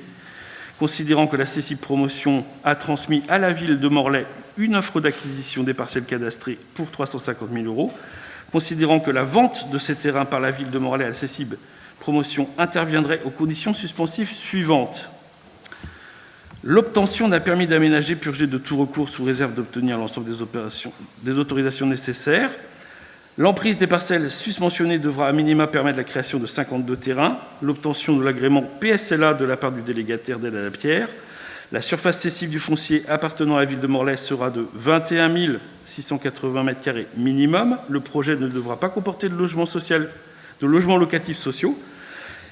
Considérant que la CECIB Promotion a transmis à la ville de Morlaix une offre d'acquisition des parcelles cadastrées pour 350 000 €, considérant que la vente de ces terrains par la ville de Morlaix à la CECIB Promotion interviendrait aux conditions suspensives suivantes. L'obtention d'un permis d'aménager purgé de tout recours sous réserve d'obtenir l'ensemble des autorisations nécessaires. L'emprise des parcelles susmentionnées devra à minima permettre la création de 52 terrains. L'obtention de l'agrément PSLA de la part du délégataire d'aide à la pierre. La surface cessible du foncier appartenant à la ville de Morlaix sera de 21 680 m² minimum. Le projet ne devra pas comporter de logements locatifs sociaux.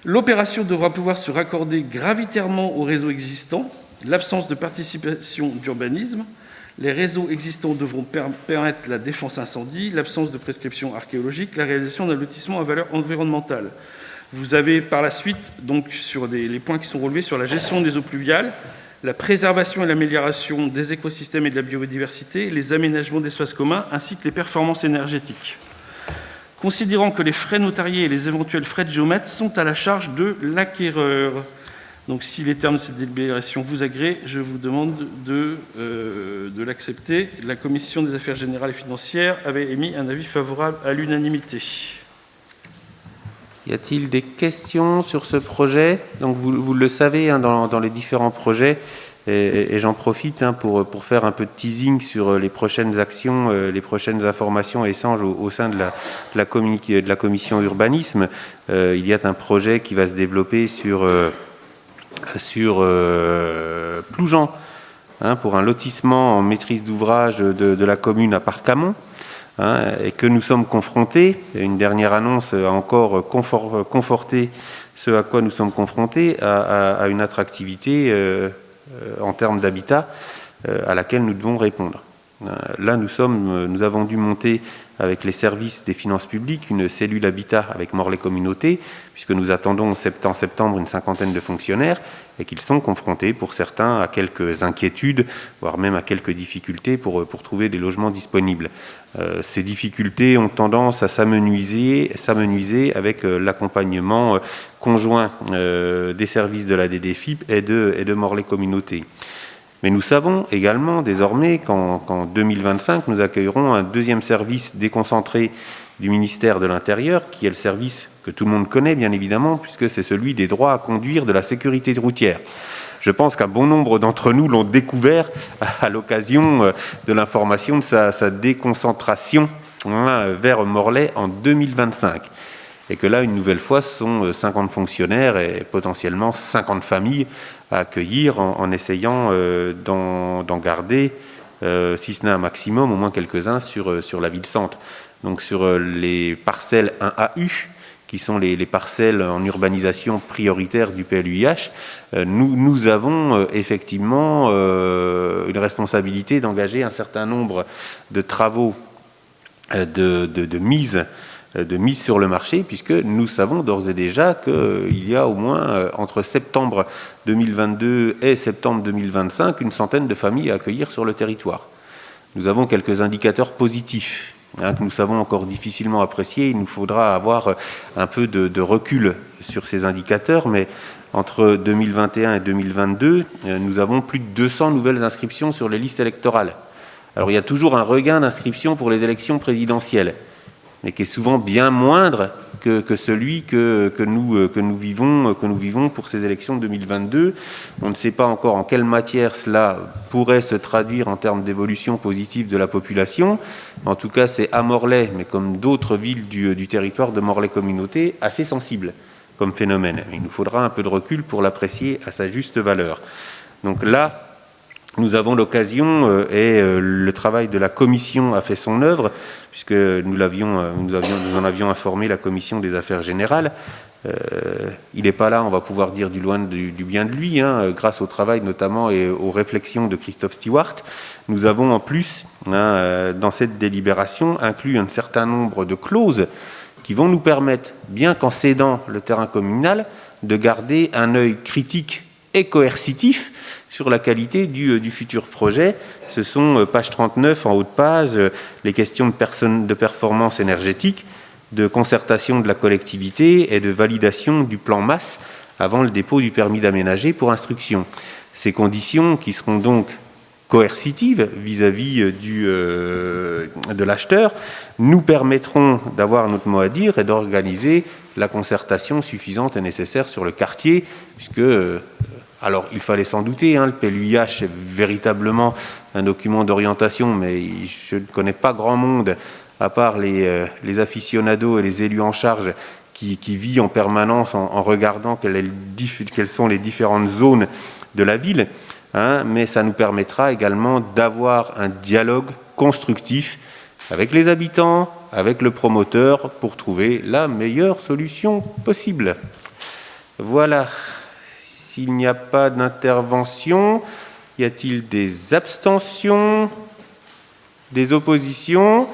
L'opération devra pouvoir se raccorder gravitairement au réseau existant. L'absence de participation d'urbanisme. Les réseaux existants devront permettre la défense incendie, l'absence de prescription archéologique, la réalisation d'un lotissement à valeur environnementale. Vous avez par la suite, donc, sur les points qui sont relevés sur la gestion des eaux pluviales, la préservation et l'amélioration des écosystèmes et de la biodiversité, les aménagements d'espaces communs, ainsi que les performances énergétiques. Considérant que les frais notariés et les éventuels frais de géomètre sont à la charge de l'acquéreur. Donc, si les termes de cette délibération vous agréent, je vous demande de l'accepter. La Commission des affaires générales et financières avait émis un avis favorable à l'unanimité. Y a-t-il des questions sur ce projet? Donc, vous le savez, hein, dans les différents projets, et j'en profite pour faire un peu de teasing sur les prochaines actions, les prochaines informations et échanges au sein de la commission urbanisme. Il y a un projet qui va se développer sur Ploujean, hein, pour un lotissement en maîtrise d'ouvrage de la commune à Parcamont, hein, et que nous sommes confrontés, une dernière annonce a encore conforté ce à quoi nous sommes confrontés, à une attractivité en termes d'habitat à laquelle nous devons répondre. Là, nous avons dû monter avec les services des finances publiques une cellule habitat avec Morlaix Communauté, puisque nous attendons en septembre une 50aine de fonctionnaires et qu'ils sont confrontés pour certains à quelques inquiétudes, voire même à quelques difficultés pour trouver des logements disponibles. Ces difficultés ont tendance à s'amenuiser avec l'accompagnement conjoint des services de la DDFiP et de Morlaix Communauté. Mais nous savons également désormais qu'en 2025, nous accueillerons un deuxième service déconcentré du ministère de l'Intérieur, qui est le service que tout le monde connaît, bien évidemment, puisque c'est celui des droits à conduire de la sécurité routière. Je pense qu'un bon nombre d'entre nous l'ont découvert à l'occasion de l'information de sa déconcentration vers Morlaix en 2025. Et que là, une nouvelle fois, ce sont 50 fonctionnaires et potentiellement 50 familles à accueillir en essayant d'en garder, si ce n'est un maximum, au moins quelques-uns sur la ville-centre. Donc sur les parcelles 1AU, qui sont les parcelles en urbanisation prioritaire du PLUIH, nous avons effectivement une responsabilité d'engager un certain nombre de travaux de mise sur le marché, puisque nous savons d'ores et déjà qu'il y a au moins entre septembre 2022 et septembre 2025 une centaine de familles à accueillir sur le territoire. Nous avons quelques indicateurs positifs que nous savons encore difficilement apprécier. Il nous faudra avoir un peu de recul sur ces indicateurs, mais entre 2021 et 2022, nous avons plus de 200 nouvelles inscriptions sur les listes électorales. Alors il y a toujours un regain d'inscriptions pour les élections présidentielles, mais qui est souvent bien moindre que celui que nous vivons pour ces élections de 2022. On ne sait pas encore en quelle matière cela pourrait se traduire en termes d'évolution positive de la population. En tout cas, c'est à Morlaix, mais comme d'autres villes du territoire de Morlaix Communauté, assez sensible comme phénomène. Il nous faudra un peu de recul pour l'apprécier à sa juste valeur. Donc là, nous avons l'occasion, et le travail de la commission a fait son œuvre, puisque nous en avions informé la commission des affaires générales. Il n'est pas là, on va pouvoir dire du bien de lui, grâce au travail notamment et aux réflexions de Christophe Stewart. Nous avons en plus, dans cette délibération, inclus un certain nombre de clauses qui vont nous permettre, bien qu'en cédant le terrain communal, de garder un œil critique et coercitif sur la qualité du futur projet. Ce sont, page 39, en haut de page, les questions de performance énergétique, de concertation de la collectivité et de validation du plan masse avant le dépôt du permis d'aménager pour instruction. Ces conditions, qui seront donc coercitives vis-à-vis de l'acheteur, nous permettront d'avoir notre mot à dire et d'organiser la concertation suffisante et nécessaire sur le quartier, puisque... Alors, il fallait s'en douter, le PLUIH est véritablement un document d'orientation, mais je ne connais pas grand monde, à part les aficionados et les élus en charge, qui vit en permanence en regardant quelles sont les différentes zones de la ville, mais ça nous permettra également d'avoir un dialogue constructif avec les habitants, avec le promoteur, pour trouver la meilleure solution possible. Voilà. S'il n'y a pas d'intervention, y a-t-il des abstentions, des oppositions?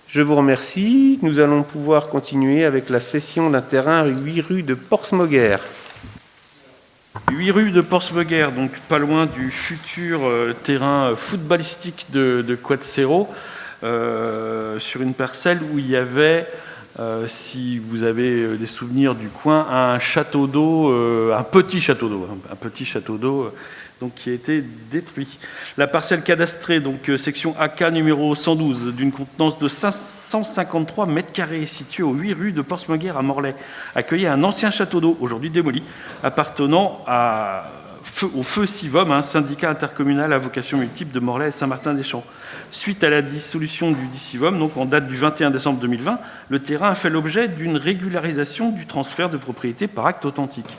Je vous remercie. Nous allons pouvoir continuer avec la cession d'un terrain 8 rue de Portsmogger. 8 rue de Portsmogger, donc pas loin du futur terrain footballistique de Quatsero, sur une parcelle où il y avait... si vous avez des souvenirs du coin, un château d'eau, un petit château d'eau, donc qui a été détruit. La parcelle cadastrée, donc section AK numéro 112, d'une contenance de 553 mètres carrés, située aux 8 rue de Portsmogger à Morlaix, accueillait un ancien château d'eau, aujourd'hui démoli, appartenant au Feu Sivom, syndicat intercommunal à vocation multiple de Morlaix et Saint-Martin-des-Champs. Suite à la dissolution du DICIVOM, donc en date du 21 décembre 2020, le terrain a fait l'objet d'une régularisation du transfert de propriété par acte authentique.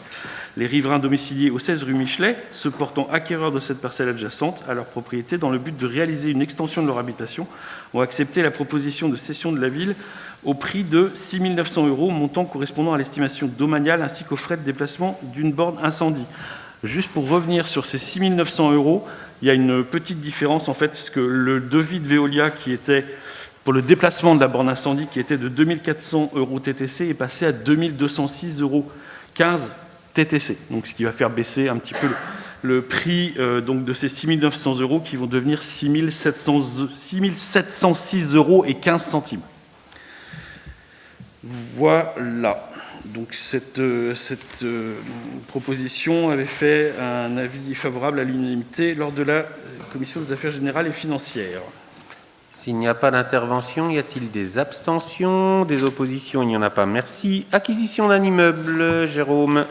Les riverains domiciliés au 16 rue Michelet, se portant acquéreurs de cette parcelle adjacente à leur propriété dans le but de réaliser une extension de leur habitation, ont accepté la proposition de cession de la ville au prix de 6 900 €, montant correspondant à l'estimation domaniale ainsi qu'aux frais de déplacement d'une borne incendie. Juste pour revenir sur ces 6 900 €, il y a une petite différence en fait, parce que le devis de Veolia qui était pour le déplacement de la borne incendie, qui était de 2 400 € TTC, est passé à 2 206,15 € TTC. Donc, ce qui va faire baisser un petit peu le prix donc de ces 6 900 € qui vont devenir 6 706,15 €. Voilà. Donc cette proposition avait fait un avis favorable à l'unanimité lors de la Commission des affaires générales et financières. S'il n'y a pas d'intervention, y a-t-il des abstentions, des oppositions? Il n'y en a pas, merci. Acquisition d'un immeuble, Jérôme.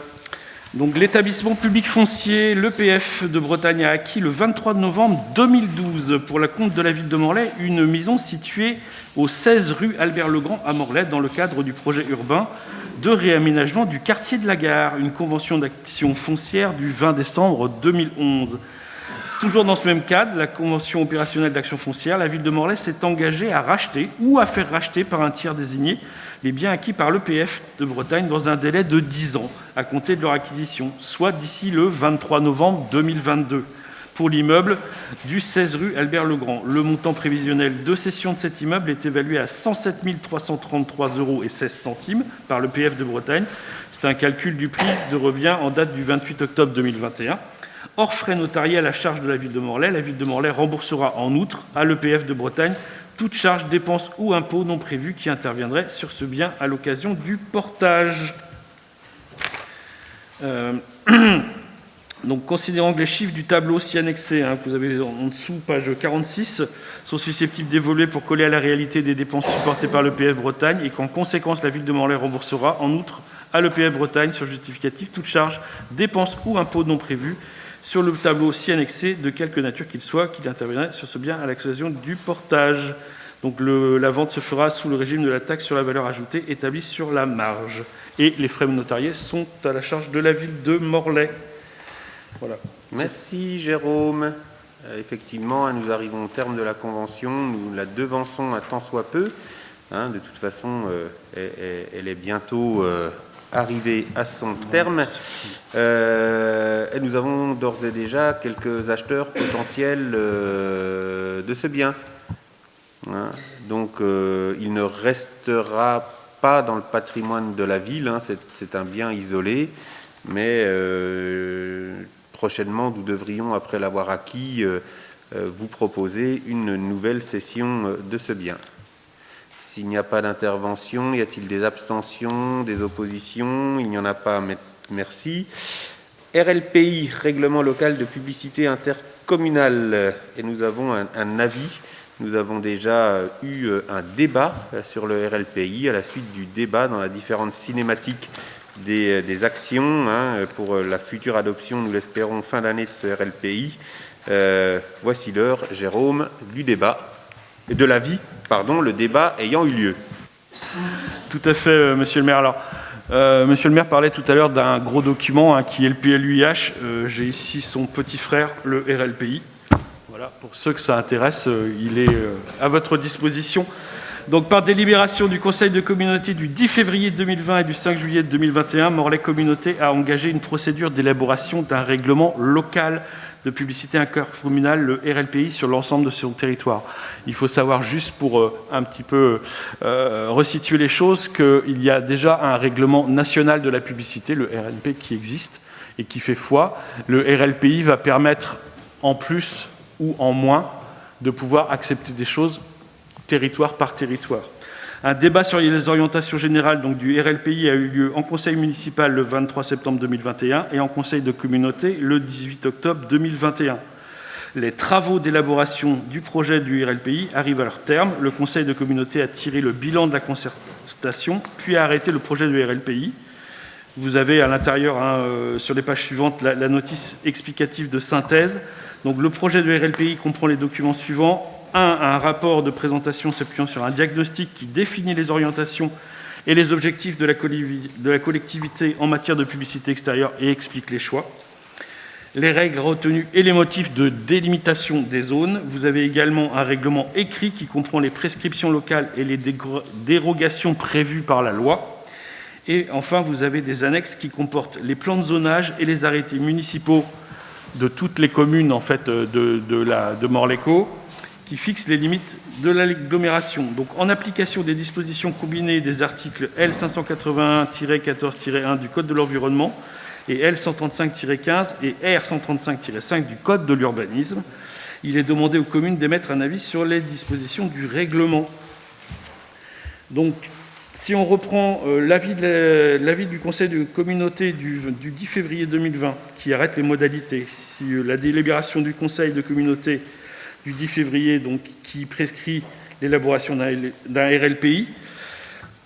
Donc l'établissement public foncier, l'EPF de Bretagne, a acquis le 23 novembre 2012 pour la compte de la ville de Morlaix une maison située au 16 rue Albert-Legrand à Morlaix dans le cadre du projet urbain de réaménagement du quartier de la gare, une convention d'action foncière du 20 décembre 2011. Toujours dans ce même cadre, la convention opérationnelle d'action foncière, la ville de Morlaix s'est engagée à racheter ou à faire racheter par un tiers désigné les biens acquis par l'EPF de Bretagne dans un délai de 10 ans à compter de leur acquisition, soit d'ici le 23 novembre 2022, pour l'immeuble du 16 rue Albert-Legrand. Le montant prévisionnel de cession de cet immeuble est évalué à 107 333,16 € par l'EPF de Bretagne. C'est un calcul du prix de revient en date du 28 octobre 2021. Hors frais notariels à charge de la ville de Morlaix, la ville de Morlaix remboursera en outre à l'EPF de Bretagne toute charge, dépense ou impôt non prévu qui interviendrait sur ce bien à l'occasion du portage. Donc, considérant que les chiffres du tableau ci annexé, que vous avez en dessous, page 46, sont susceptibles d'évoluer pour coller à la réalité des dépenses supportées par l'EPF Bretagne et qu'en conséquence, la ville de Morlaix remboursera en outre à l'EPF Bretagne sur justificatif toute charge, dépense ou impôt non prévu sur le tableau ci annexé, de quelque nature qu'il soit, qu'il interviendrait sur ce bien à l'occasion du portage. Donc la vente se fera sous le régime de la taxe sur la valeur ajoutée établie sur la marge. Et les frais notariés sont à la charge de la ville de Morlaix. Voilà. Merci Jérôme. Effectivement, nous arrivons au terme de la convention, nous la devançons un tant soit peu. De toute façon, elle est bientôt arrivée à son terme. Et nous avons d'ores et déjà quelques acheteurs potentiels de ce bien. Donc, il ne restera pas dans le patrimoine de la ville. C'est un bien isolé, mais prochainement, nous devrions, après l'avoir acquis, vous proposer une nouvelle cession de ce bien. S'il n'y a pas d'intervention, y a-t-il des abstentions, des oppositions? Il n'y en a pas, merci. RLPI, Règlement local de publicité intercommunale. Et nous avons un avis. Nous avons déjà eu un débat sur le RLPI à la suite du débat dans la différente cinématique des actions pour la future adoption, nous l'espérons, fin d'année de ce RLPI. Voici l'heure, Jérôme, du débat. De l'avis, le débat ayant eu lieu. Tout à fait, monsieur le maire. Alors, monsieur le maire parlait tout à l'heure d'un gros document qui est le PLUIH. J'ai ici son petit frère, le RLPI. Voilà, pour ceux que ça intéresse, il est à votre disposition. Donc, par délibération du Conseil de communauté du 10 février 2020 et du 5 juillet 2021, Morlaix Communauté a engagé une procédure d'élaboration d'un règlement local de publicité intercommunale, le RLPI, sur l'ensemble de son territoire. Il faut savoir, juste pour un petit peu resituer les choses, qu'il y a déjà un règlement national de la publicité, le RLP, qui existe et qui fait foi. Le RLPI va permettre, en plus ou en moins, de pouvoir accepter des choses territoire par territoire. Un débat sur les orientations générales du RLPI a eu lieu en conseil municipal le 23 septembre 2021 et en conseil de communauté le 18 octobre 2021. Les travaux d'élaboration du projet du RLPI arrivent à leur terme. Le conseil de communauté a tiré le bilan de la concertation, puis a arrêté le projet du RLPI. Vous avez à l'intérieur, sur les pages suivantes, la notice explicative de synthèse. Donc, le projet de RLPI comprend les documents suivants. Un rapport de présentation s'appuyant sur un diagnostic qui définit les orientations et les objectifs de la collectivité en matière de publicité extérieure et explique les choix, les règles retenues et les motifs de délimitation des zones. Vous avez également un règlement écrit qui comprend les prescriptions locales et les dérogations prévues par la loi. Et enfin, vous avez des annexes qui comportent les plans de zonage et les arrêtés municipaux de toutes les communes de Morlaix-Co, qui fixe les limites de l'agglomération. Donc, en application des dispositions combinées des articles L581-14-1 du Code de l'environnement et L135-15 et R135-5 du Code de l'urbanisme, il est demandé aux communes d'émettre un avis sur les dispositions du règlement. Donc, si on reprend l'avis du Conseil de communauté du 10 février 2020, qui arrête les modalités, si la délibération du Conseil de communauté du 10 février, donc, qui prescrit l'élaboration d'un RLPI,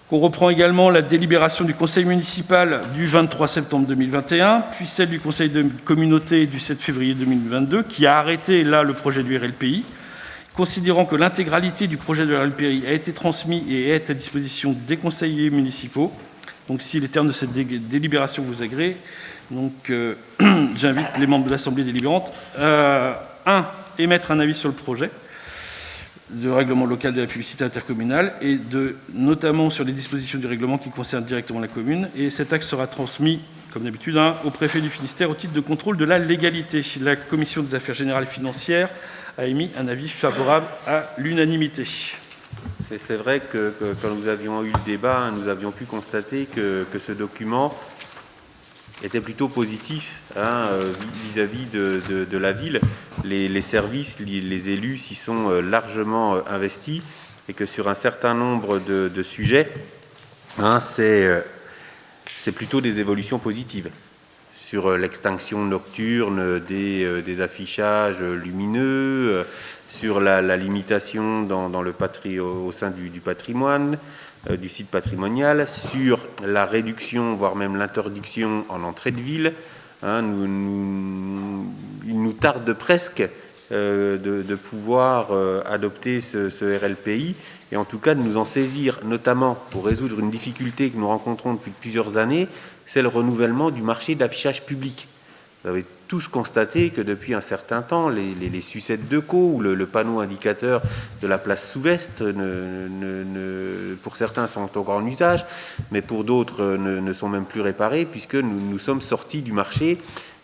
On reprend également la délibération du conseil municipal du 23 septembre 2021, puis celle du conseil de communauté du 7 février 2022, qui a arrêté là le projet du RLPI, considérant que l'intégralité du projet de RLPI a été transmis et est à disposition des conseillers municipaux. Donc si les termes de cette délibération vous agréent, j'invite les membres de l'Assemblée délibérante à émettre un avis sur le projet de règlement local de la publicité intercommunale et notamment sur les dispositions du règlement qui concernent directement la commune. Et cet acte sera transmis, comme d'habitude, au préfet du Finistère au titre de contrôle de la légalité. La commission des affaires générales et financières a émis un avis favorable à l'unanimité. C'est vrai que quand nous avions eu le débat, nous avions pu constater que ce document était plutôt positif vis-à-vis de la ville. Les services, les élus s'y sont largement investis et que sur un certain nombre de sujets, c'est plutôt des évolutions positives. Sur l'extinction nocturne des affichages lumineux, sur la limitation au sein du patrimoine, du site patrimonial, sur la réduction, voire même l'interdiction en entrée de ville. Il nous tarde presque de pouvoir adopter ce RLPI et en tout cas de nous en saisir, notamment pour résoudre une difficulté que nous rencontrons depuis plusieurs années, c'est le renouvellement du marché d'affichage public. Vous avez tous constaté que depuis un certain temps, les sucettes de co ou le panneau indicateur de la place Souvestre, pour certains, sont encore en usage, mais pour d'autres ne sont même plus réparés, puisque nous sommes sortis du marché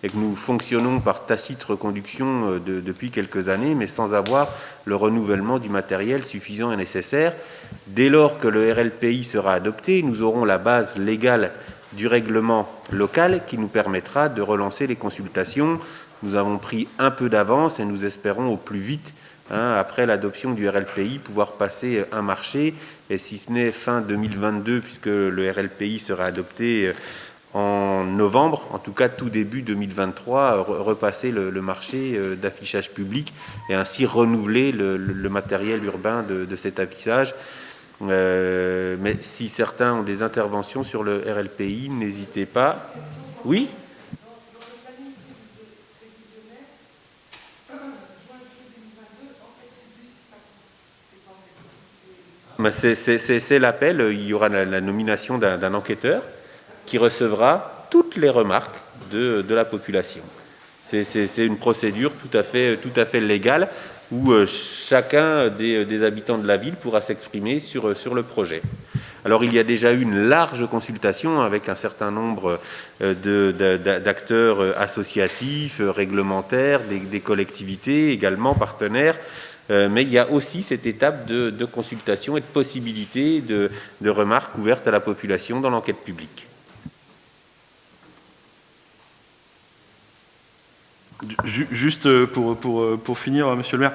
et que nous fonctionnons par tacite reconduction depuis quelques années, mais sans avoir le renouvellement du matériel suffisant et nécessaire. Dès lors que le RLPI sera adopté, nous aurons la base légale du règlement local qui nous permettra de relancer les consultations. Nous avons pris un peu d'avance et nous espérons au plus vite, après l'adoption du RLPI, pouvoir passer un marché, et si ce n'est fin 2022, puisque le RLPI sera adopté en novembre, en tout cas tout début 2023, repasser le marché d'affichage public et ainsi renouveler le matériel urbain de cet affichage. Mais si certains ont des interventions sur le RLPI, n'hésitez pas. Oui ? C'est l'appel, il y aura la nomination d'un enquêteur qui recevra toutes les remarques de la population. C'est une procédure tout à fait légale où chacun des habitants de la ville pourra s'exprimer sur le projet. Alors il y a déjà eu une large consultation avec un certain nombre d'acteurs associatifs, réglementaires, des collectivités également partenaires, mais il y a aussi cette étape de consultation et de possibilité de remarques ouvertes à la population dans l'enquête publique. Juste pour finir, monsieur le maire,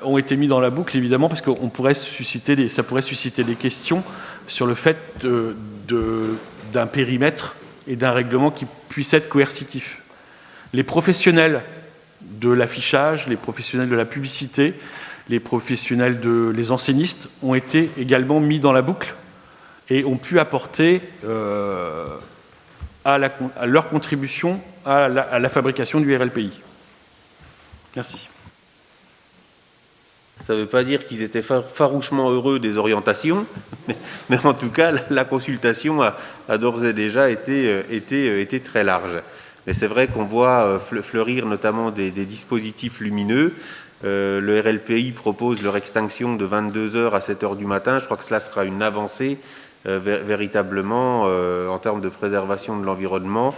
ont été mis dans la boucle, évidemment, parce que ça pourrait susciter des questions sur le fait d'un périmètre et d'un règlement qui puisse être coercitif. Les professionnels de l'affichage, les professionnels de la publicité, les professionnels les enseignistes ont été également mis dans la boucle et ont pu apporter à leur contribution à la fabrication du RLPI. Merci. Ça ne veut pas dire qu'ils étaient farouchement heureux des orientations, mais en tout cas, la consultation a d'ores et déjà été très large. Mais c'est vrai qu'on voit fleurir notamment des dispositifs lumineux. Le RLPI propose leur extinction de 22h à 7h du matin. Je crois que cela sera une avancée véritablement en termes de préservation de l'environnement.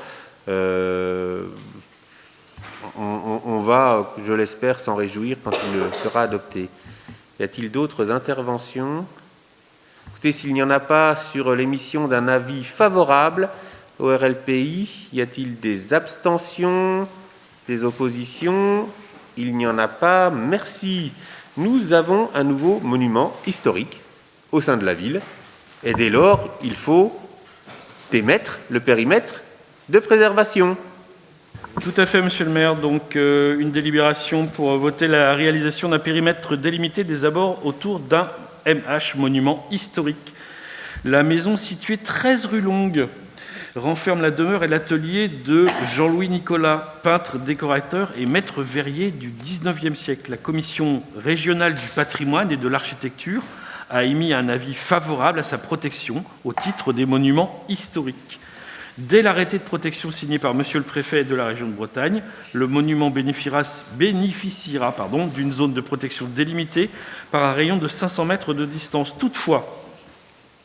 On va, je l'espère, s'en réjouir quand il sera adopté. Y a-t-il d'autres interventions ? Écoutez, s'il n'y en a pas sur l'émission d'un avis favorable au RLPI, y a-t-il des abstentions, des oppositions ? Il n'y en a pas. Merci. Nous avons un nouveau monument historique au sein de la ville. Et dès lors, il faut émettre le périmètre de préservation. Tout à fait, monsieur le maire. Donc, une délibération pour voter la réalisation d'un périmètre délimité des abords autour d'un MH, monument historique. La maison située 13 rue Longue renferme la demeure et l'atelier de Jean-Louis Nicolas, peintre, décorateur et maître verrier du XIXe siècle. La commission régionale du patrimoine et de l'architecture a émis un avis favorable à sa protection au titre des monuments historiques. Dès l'arrêté de protection signé par Monsieur le Préfet de la région de Bretagne, le monument bénéficiera d'une zone de protection délimitée par un rayon de 500 mètres de distance. Toutefois,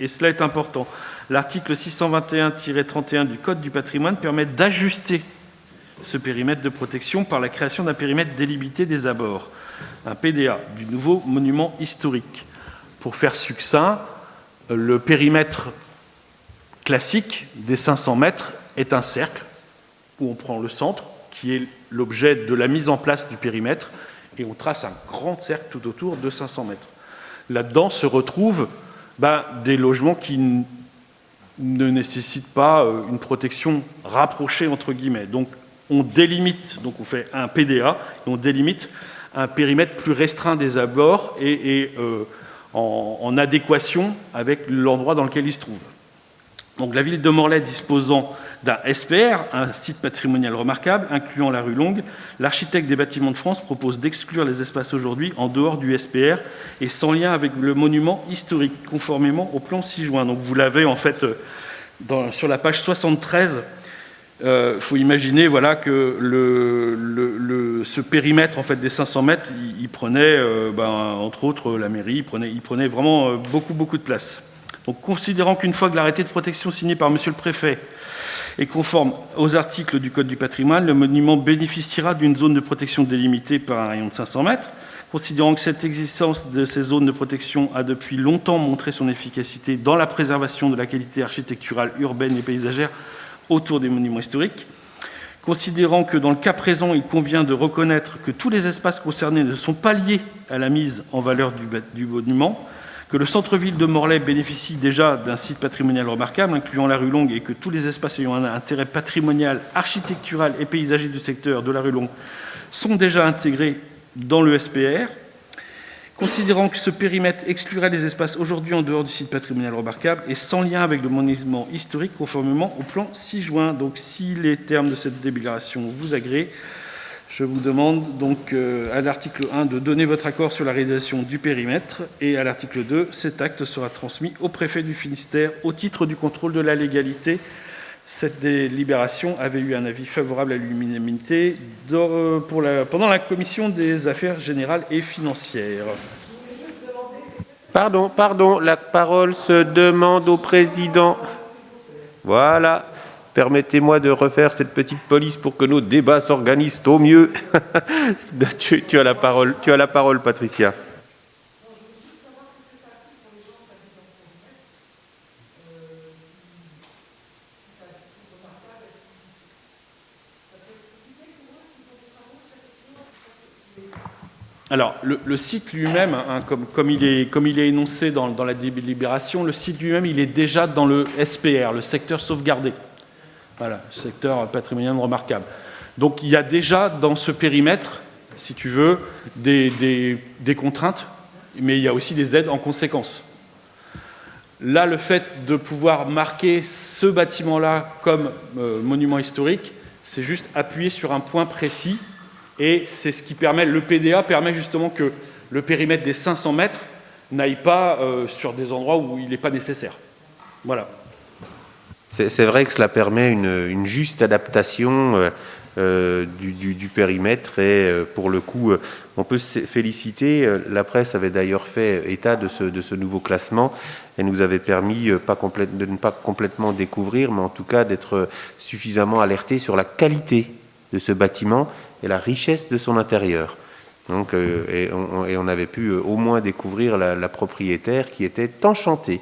et cela est important, l'article 621-31 du Code du patrimoine permet d'ajuster ce périmètre de protection par la création d'un périmètre délimité des abords, un PDA, du nouveau monument historique. Pour faire succinct, le périmètre classique des 500 mètres est un cercle où on prend le centre, qui est l'objet de la mise en place du périmètre, et on trace un grand cercle tout autour de 500 mètres. Là-dedans se retrouvent des logements qui ne nécessitent pas une protection rapprochée, entre guillemets. Donc on délimite, donc on fait un PDA, et on délimite un périmètre plus restreint des abords et en adéquation avec l'endroit dans lequel il se trouve. Donc la ville de Morlaix disposant d'un SPR, un site patrimonial remarquable, incluant la rue Longue, l'architecte des Bâtiments de France propose d'exclure les espaces aujourd'hui en dehors du SPR et sans lien avec le monument historique, conformément au plan 6 juin. Donc vous l'avez en fait sur la page 73. Faut imaginer que ce périmètre en fait, des 500 mètres, il prenait, entre autres, la mairie, il prenait vraiment beaucoup de place. Donc, considérant qu'une fois que l'arrêté de protection signé par Monsieur le Préfet est conforme aux articles du Code du patrimoine, le monument bénéficiera d'une zone de protection délimitée par un rayon de 500 mètres. Considérant que cette existence de ces zones de protection a depuis longtemps montré son efficacité dans la préservation de la qualité architecturale, urbaine et paysagère autour des monuments historiques. Considérant que dans le cas présent, il convient de reconnaître que tous les espaces concernés ne sont pas liés à la mise en valeur du monument, que le centre-ville de Morlaix bénéficie déjà d'un site patrimonial remarquable, incluant la rue Longue, et que tous les espaces ayant un intérêt patrimonial, architectural et paysager du secteur de la rue Longue sont déjà intégrés dans le SPR, considérant que ce périmètre exclurait les espaces aujourd'hui en dehors du site patrimonial remarquable et sans lien avec le monument historique, conformément au plan 6 juin. Donc, si les termes de cette délibération vous agréent, je vous demande donc à l'article 1 de donner votre accord sur la réalisation du périmètre et à l'article 2, cet acte sera transmis au préfet du Finistère au titre du contrôle de la légalité. Cette délibération avait eu un avis favorable à l'unanimité pendant la commission des affaires générales et financières. Pardon, la parole se demande au président. Voilà. Permettez-moi de refaire cette petite police pour que nos débats s'organisent au mieux. tu as la parole, Patricia. Alors, le site lui-même, comme il est énoncé dans la délibération, le site lui-même, il est déjà dans le SPR, le secteur sauvegardé. Voilà, secteur patrimonial remarquable. Donc il y a déjà dans ce périmètre, si tu veux, des contraintes, mais il y a aussi des aides en conséquence. Là, le fait de pouvoir marquer ce bâtiment-là comme monument historique, c'est juste appuyer sur un point précis, et c'est ce qui permet, le PDA permet justement que le périmètre des 500 mètres n'aille pas sur des endroits où il n'est pas nécessaire. Voilà. C'est vrai que cela permet une juste adaptation du périmètre et pour le coup, on peut se féliciter. La presse avait d'ailleurs fait état de ce nouveau classement et nous avait permis de ne pas complètement découvrir, mais en tout cas d'être suffisamment alerté sur la qualité de ce bâtiment et la richesse de son intérieur. Donc, et on avait pu au moins découvrir la propriétaire qui était enchantée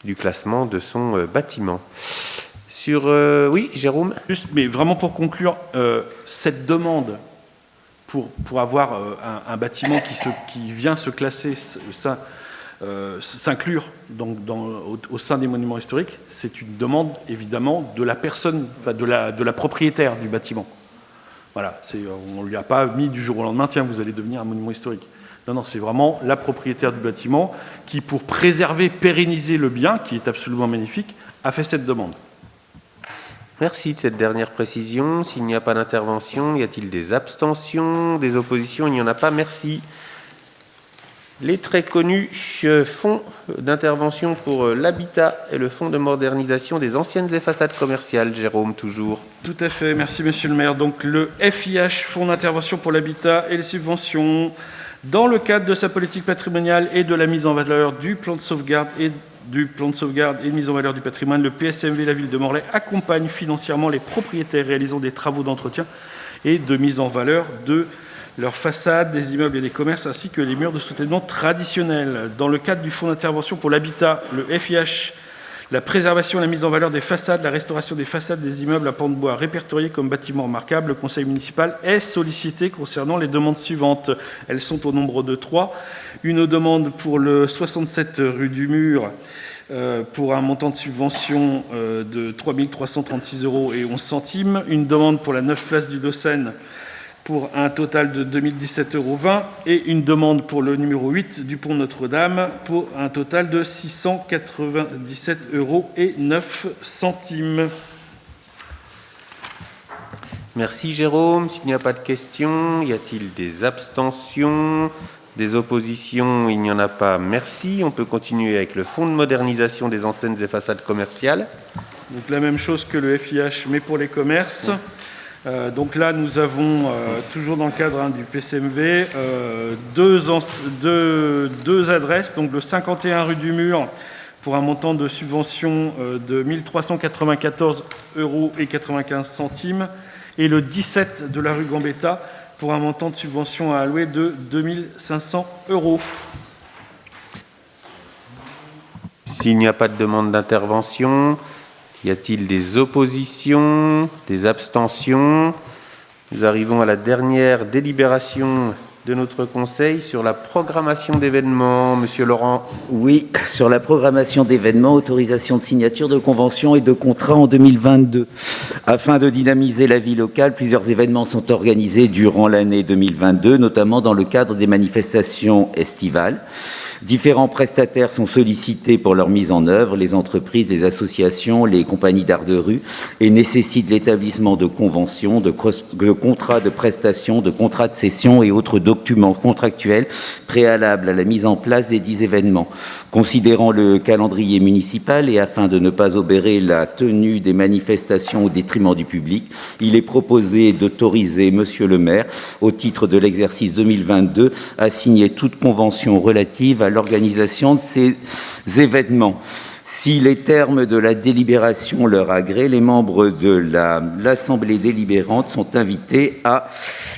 du classement de son bâtiment. Oui, Jérôme. Juste, mais vraiment pour conclure, cette demande pour avoir un bâtiment qui vient se classer, s'inclure au sein des monuments historiques, c'est une demande évidemment de la personne, de la propriétaire du bâtiment. Voilà, on ne lui a pas mis du jour au lendemain, tiens, vous allez devenir un monument historique. Non, c'est vraiment la propriétaire du bâtiment qui, pour préserver, pérenniser le bien, qui est absolument magnifique, a fait cette demande. Merci de cette dernière précision. S'il n'y a pas d'intervention, y a-t-il des abstentions, des oppositions? Il n'y en a pas. Merci. Les très connus fonds d'intervention pour l'habitat et le fonds de modernisation des anciennes et façades commerciales. Jérôme, toujours. Tout à fait, merci Monsieur le maire. Donc le FIH, Fonds d'intervention pour l'habitat et les subventions, dans le cadre de sa politique patrimoniale et de la mise en valeur du plan de sauvegarde et de mise en valeur du patrimoine, le PSMV, la ville de Morlaix, accompagne financièrement les propriétaires réalisant des travaux d'entretien et de mise en valeur de leurs façades, des immeubles et des commerces, ainsi que les murs de soutènement traditionnels. Dans le cadre du fonds d'intervention pour l'habitat, le FIH, la préservation et la mise en valeur des façades, la restauration des façades des immeubles à pans de bois répertoriés comme bâtiments remarquables, le conseil municipal est sollicité concernant les demandes suivantes. Elles sont au nombre de 3. Une demande pour le 67 rue du Mur, pour un montant de subvention de 3 336 € et 11 centimes. Une demande pour la 9 place du Dossen pour un total de 2017,20 € et une demande pour le numéro 8 du pont Notre-Dame pour un total de 697,09 €. Merci Jérôme. S'il n'y a pas de questions, y a-t-il des abstentions, des oppositions? Il n'y en a pas. Merci. On peut continuer avec le fonds de modernisation des enseignes et façades commerciales. Donc la même chose que le FIH, mais pour les commerces. Donc là, nous avons, toujours dans le cadre du PSMV, deux adresses. Donc le 51 rue du Mur pour un montant de subvention de 1 394,95 € et le 17 de la rue Gambetta pour un montant de subvention à allouer de 2 500 €. S'il n'y a pas de demande d'intervention, y a-t-il des oppositions, des abstentions? Nous arrivons à la dernière délibération de notre Conseil sur la programmation d'événements. Monsieur Laurent. Oui, sur la programmation d'événements, autorisation de signature de conventions et de contrats en 2022. Afin de dynamiser la vie locale, plusieurs événements sont organisés durant l'année 2022, notamment dans le cadre des manifestations estivales. Différents prestataires sont sollicités pour leur mise en œuvre, les entreprises, les associations, les compagnies d'art de rue, et nécessitent l'établissement de conventions, de contrats de prestation, de contrats de cession et autres documents contractuels préalables à la mise en place des 10 événements. Considérant le calendrier municipal et afin de ne pas obérer la tenue des manifestations au détriment du public, il est proposé d'autoriser Monsieur le maire, au titre de l'exercice 2022, à signer toute convention relative à l'organisation de ces événements. Si les termes de la délibération leur agréent, les membres de l'Assemblée délibérante sont invités à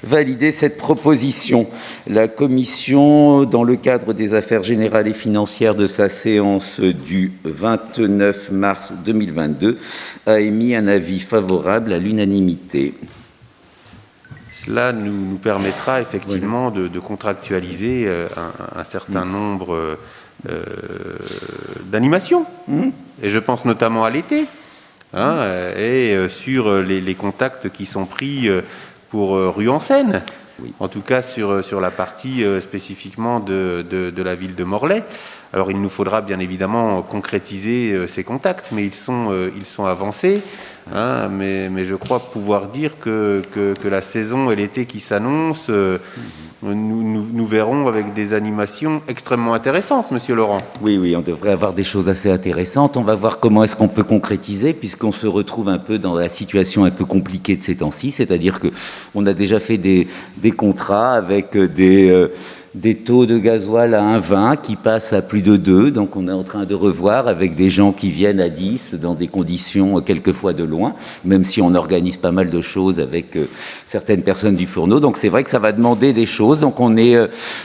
valider cette proposition. La Commission, dans le cadre des affaires générales et financières de sa séance du 29 mars 2022, a émis un avis favorable à l'unanimité. Cela nous permettra effectivement de contractualiser un certain nombre d'animations. Et je pense notamment à l'été, et sur les contacts qui sont pris pour Rue en Seine, en tout cas sur la partie spécifiquement de la ville de Morlaix. Alors il nous faudra bien évidemment concrétiser ces contacts, mais ils sont avancés. Mais je crois pouvoir dire que la saison et l'été qui s'annoncent, nous verrons avec des animations extrêmement intéressantes, Monsieur Laurent. Oui, on devrait avoir des choses assez intéressantes. On va voir comment est-ce qu'on peut concrétiser, puisqu'on se retrouve un peu dans la situation un peu compliquée de ces temps-ci, c'est-à-dire qu'on a déjà fait des contrats avec des taux de gasoil à 1,20 qui passent à plus de 2, donc on est en train de revoir avec des gens qui viennent à 10 dans des conditions quelquefois de loin, même si on organise pas mal de choses avec certaines personnes du fourneau, donc c'est vrai que ça va demander des choses, donc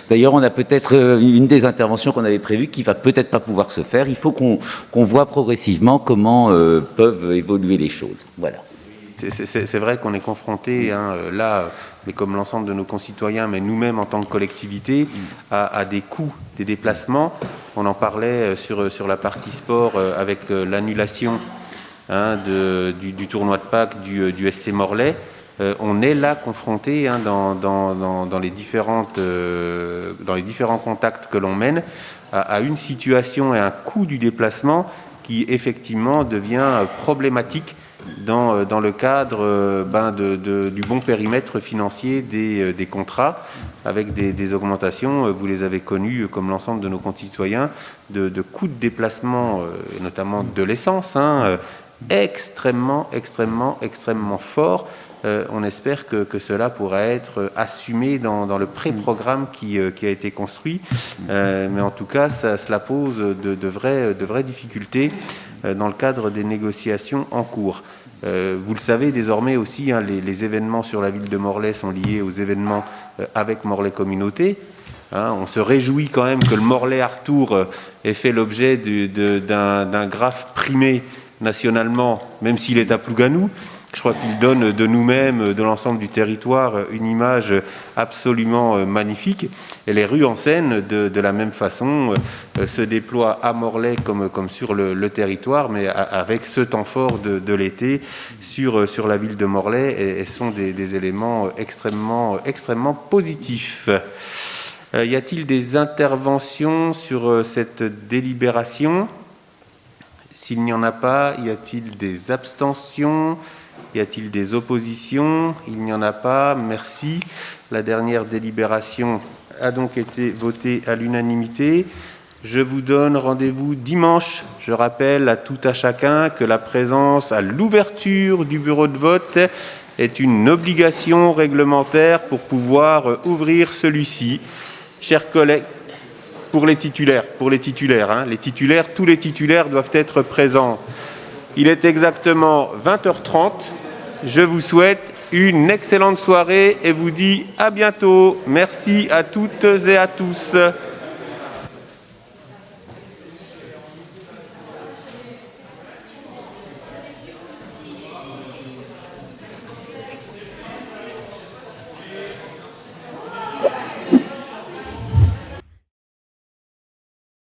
d'ailleurs on a peut-être une des interventions qu'on avait prévues qui va peut-être pas pouvoir se faire, il faut qu'on voit progressivement comment peuvent évoluer les choses, voilà. C'est vrai qu'on est confronté, là, mais comme l'ensemble de nos concitoyens, mais nous-mêmes en tant que collectivité, à des coûts des déplacements. On en parlait sur la partie sport avec l'annulation du tournoi de Pâques du SC Morlaix. On est là confronté dans les différents contacts que l'on mène à une situation et un coût du déplacement qui effectivement devient problématique dans le cadre du bon périmètre financier des contrats, avec des augmentations, vous les avez connues comme l'ensemble de nos concitoyens, de coûts de déplacement, notamment de l'essence, extrêmement fort. On espère que cela pourra être assumé dans le pré-programme qui a été construit. Mais en tout cas, cela pose de vraies difficultés dans le cadre des négociations en cours. Vous le savez désormais aussi, les événements sur la ville de Morlaix sont liés aux événements avec Morlaix Communauté. On se réjouit quand même que le Morlaix Artour ait fait l'objet d'un graphe primé nationalement, même s'il est à Plouganou. Je crois qu'il donne de nous-mêmes, de l'ensemble du territoire, une image absolument magnifique. Et les rues en Seine, de la même façon, se déploient à Morlaix comme sur le territoire, mais avec ce temps fort de l'été sur la ville de Morlaix, et sont des éléments extrêmement positifs. Y a-t-il des interventions sur cette délibération? S'il n'y en a pas, y a-t-il des abstentions? Y a-t-il des oppositions? Il n'y en a pas. Merci. La dernière délibération a donc été votée à l'unanimité. Je vous donne rendez-vous dimanche. Je rappelle à tout à chacun que la présence à l'ouverture du bureau de vote est une obligation réglementaire pour pouvoir ouvrir celui-ci. Chers collègues, pour les titulaires, tous les titulaires doivent être présents. Il est exactement 20h30. Je vous souhaite une excellente soirée et vous dis à bientôt. Merci à toutes et à tous.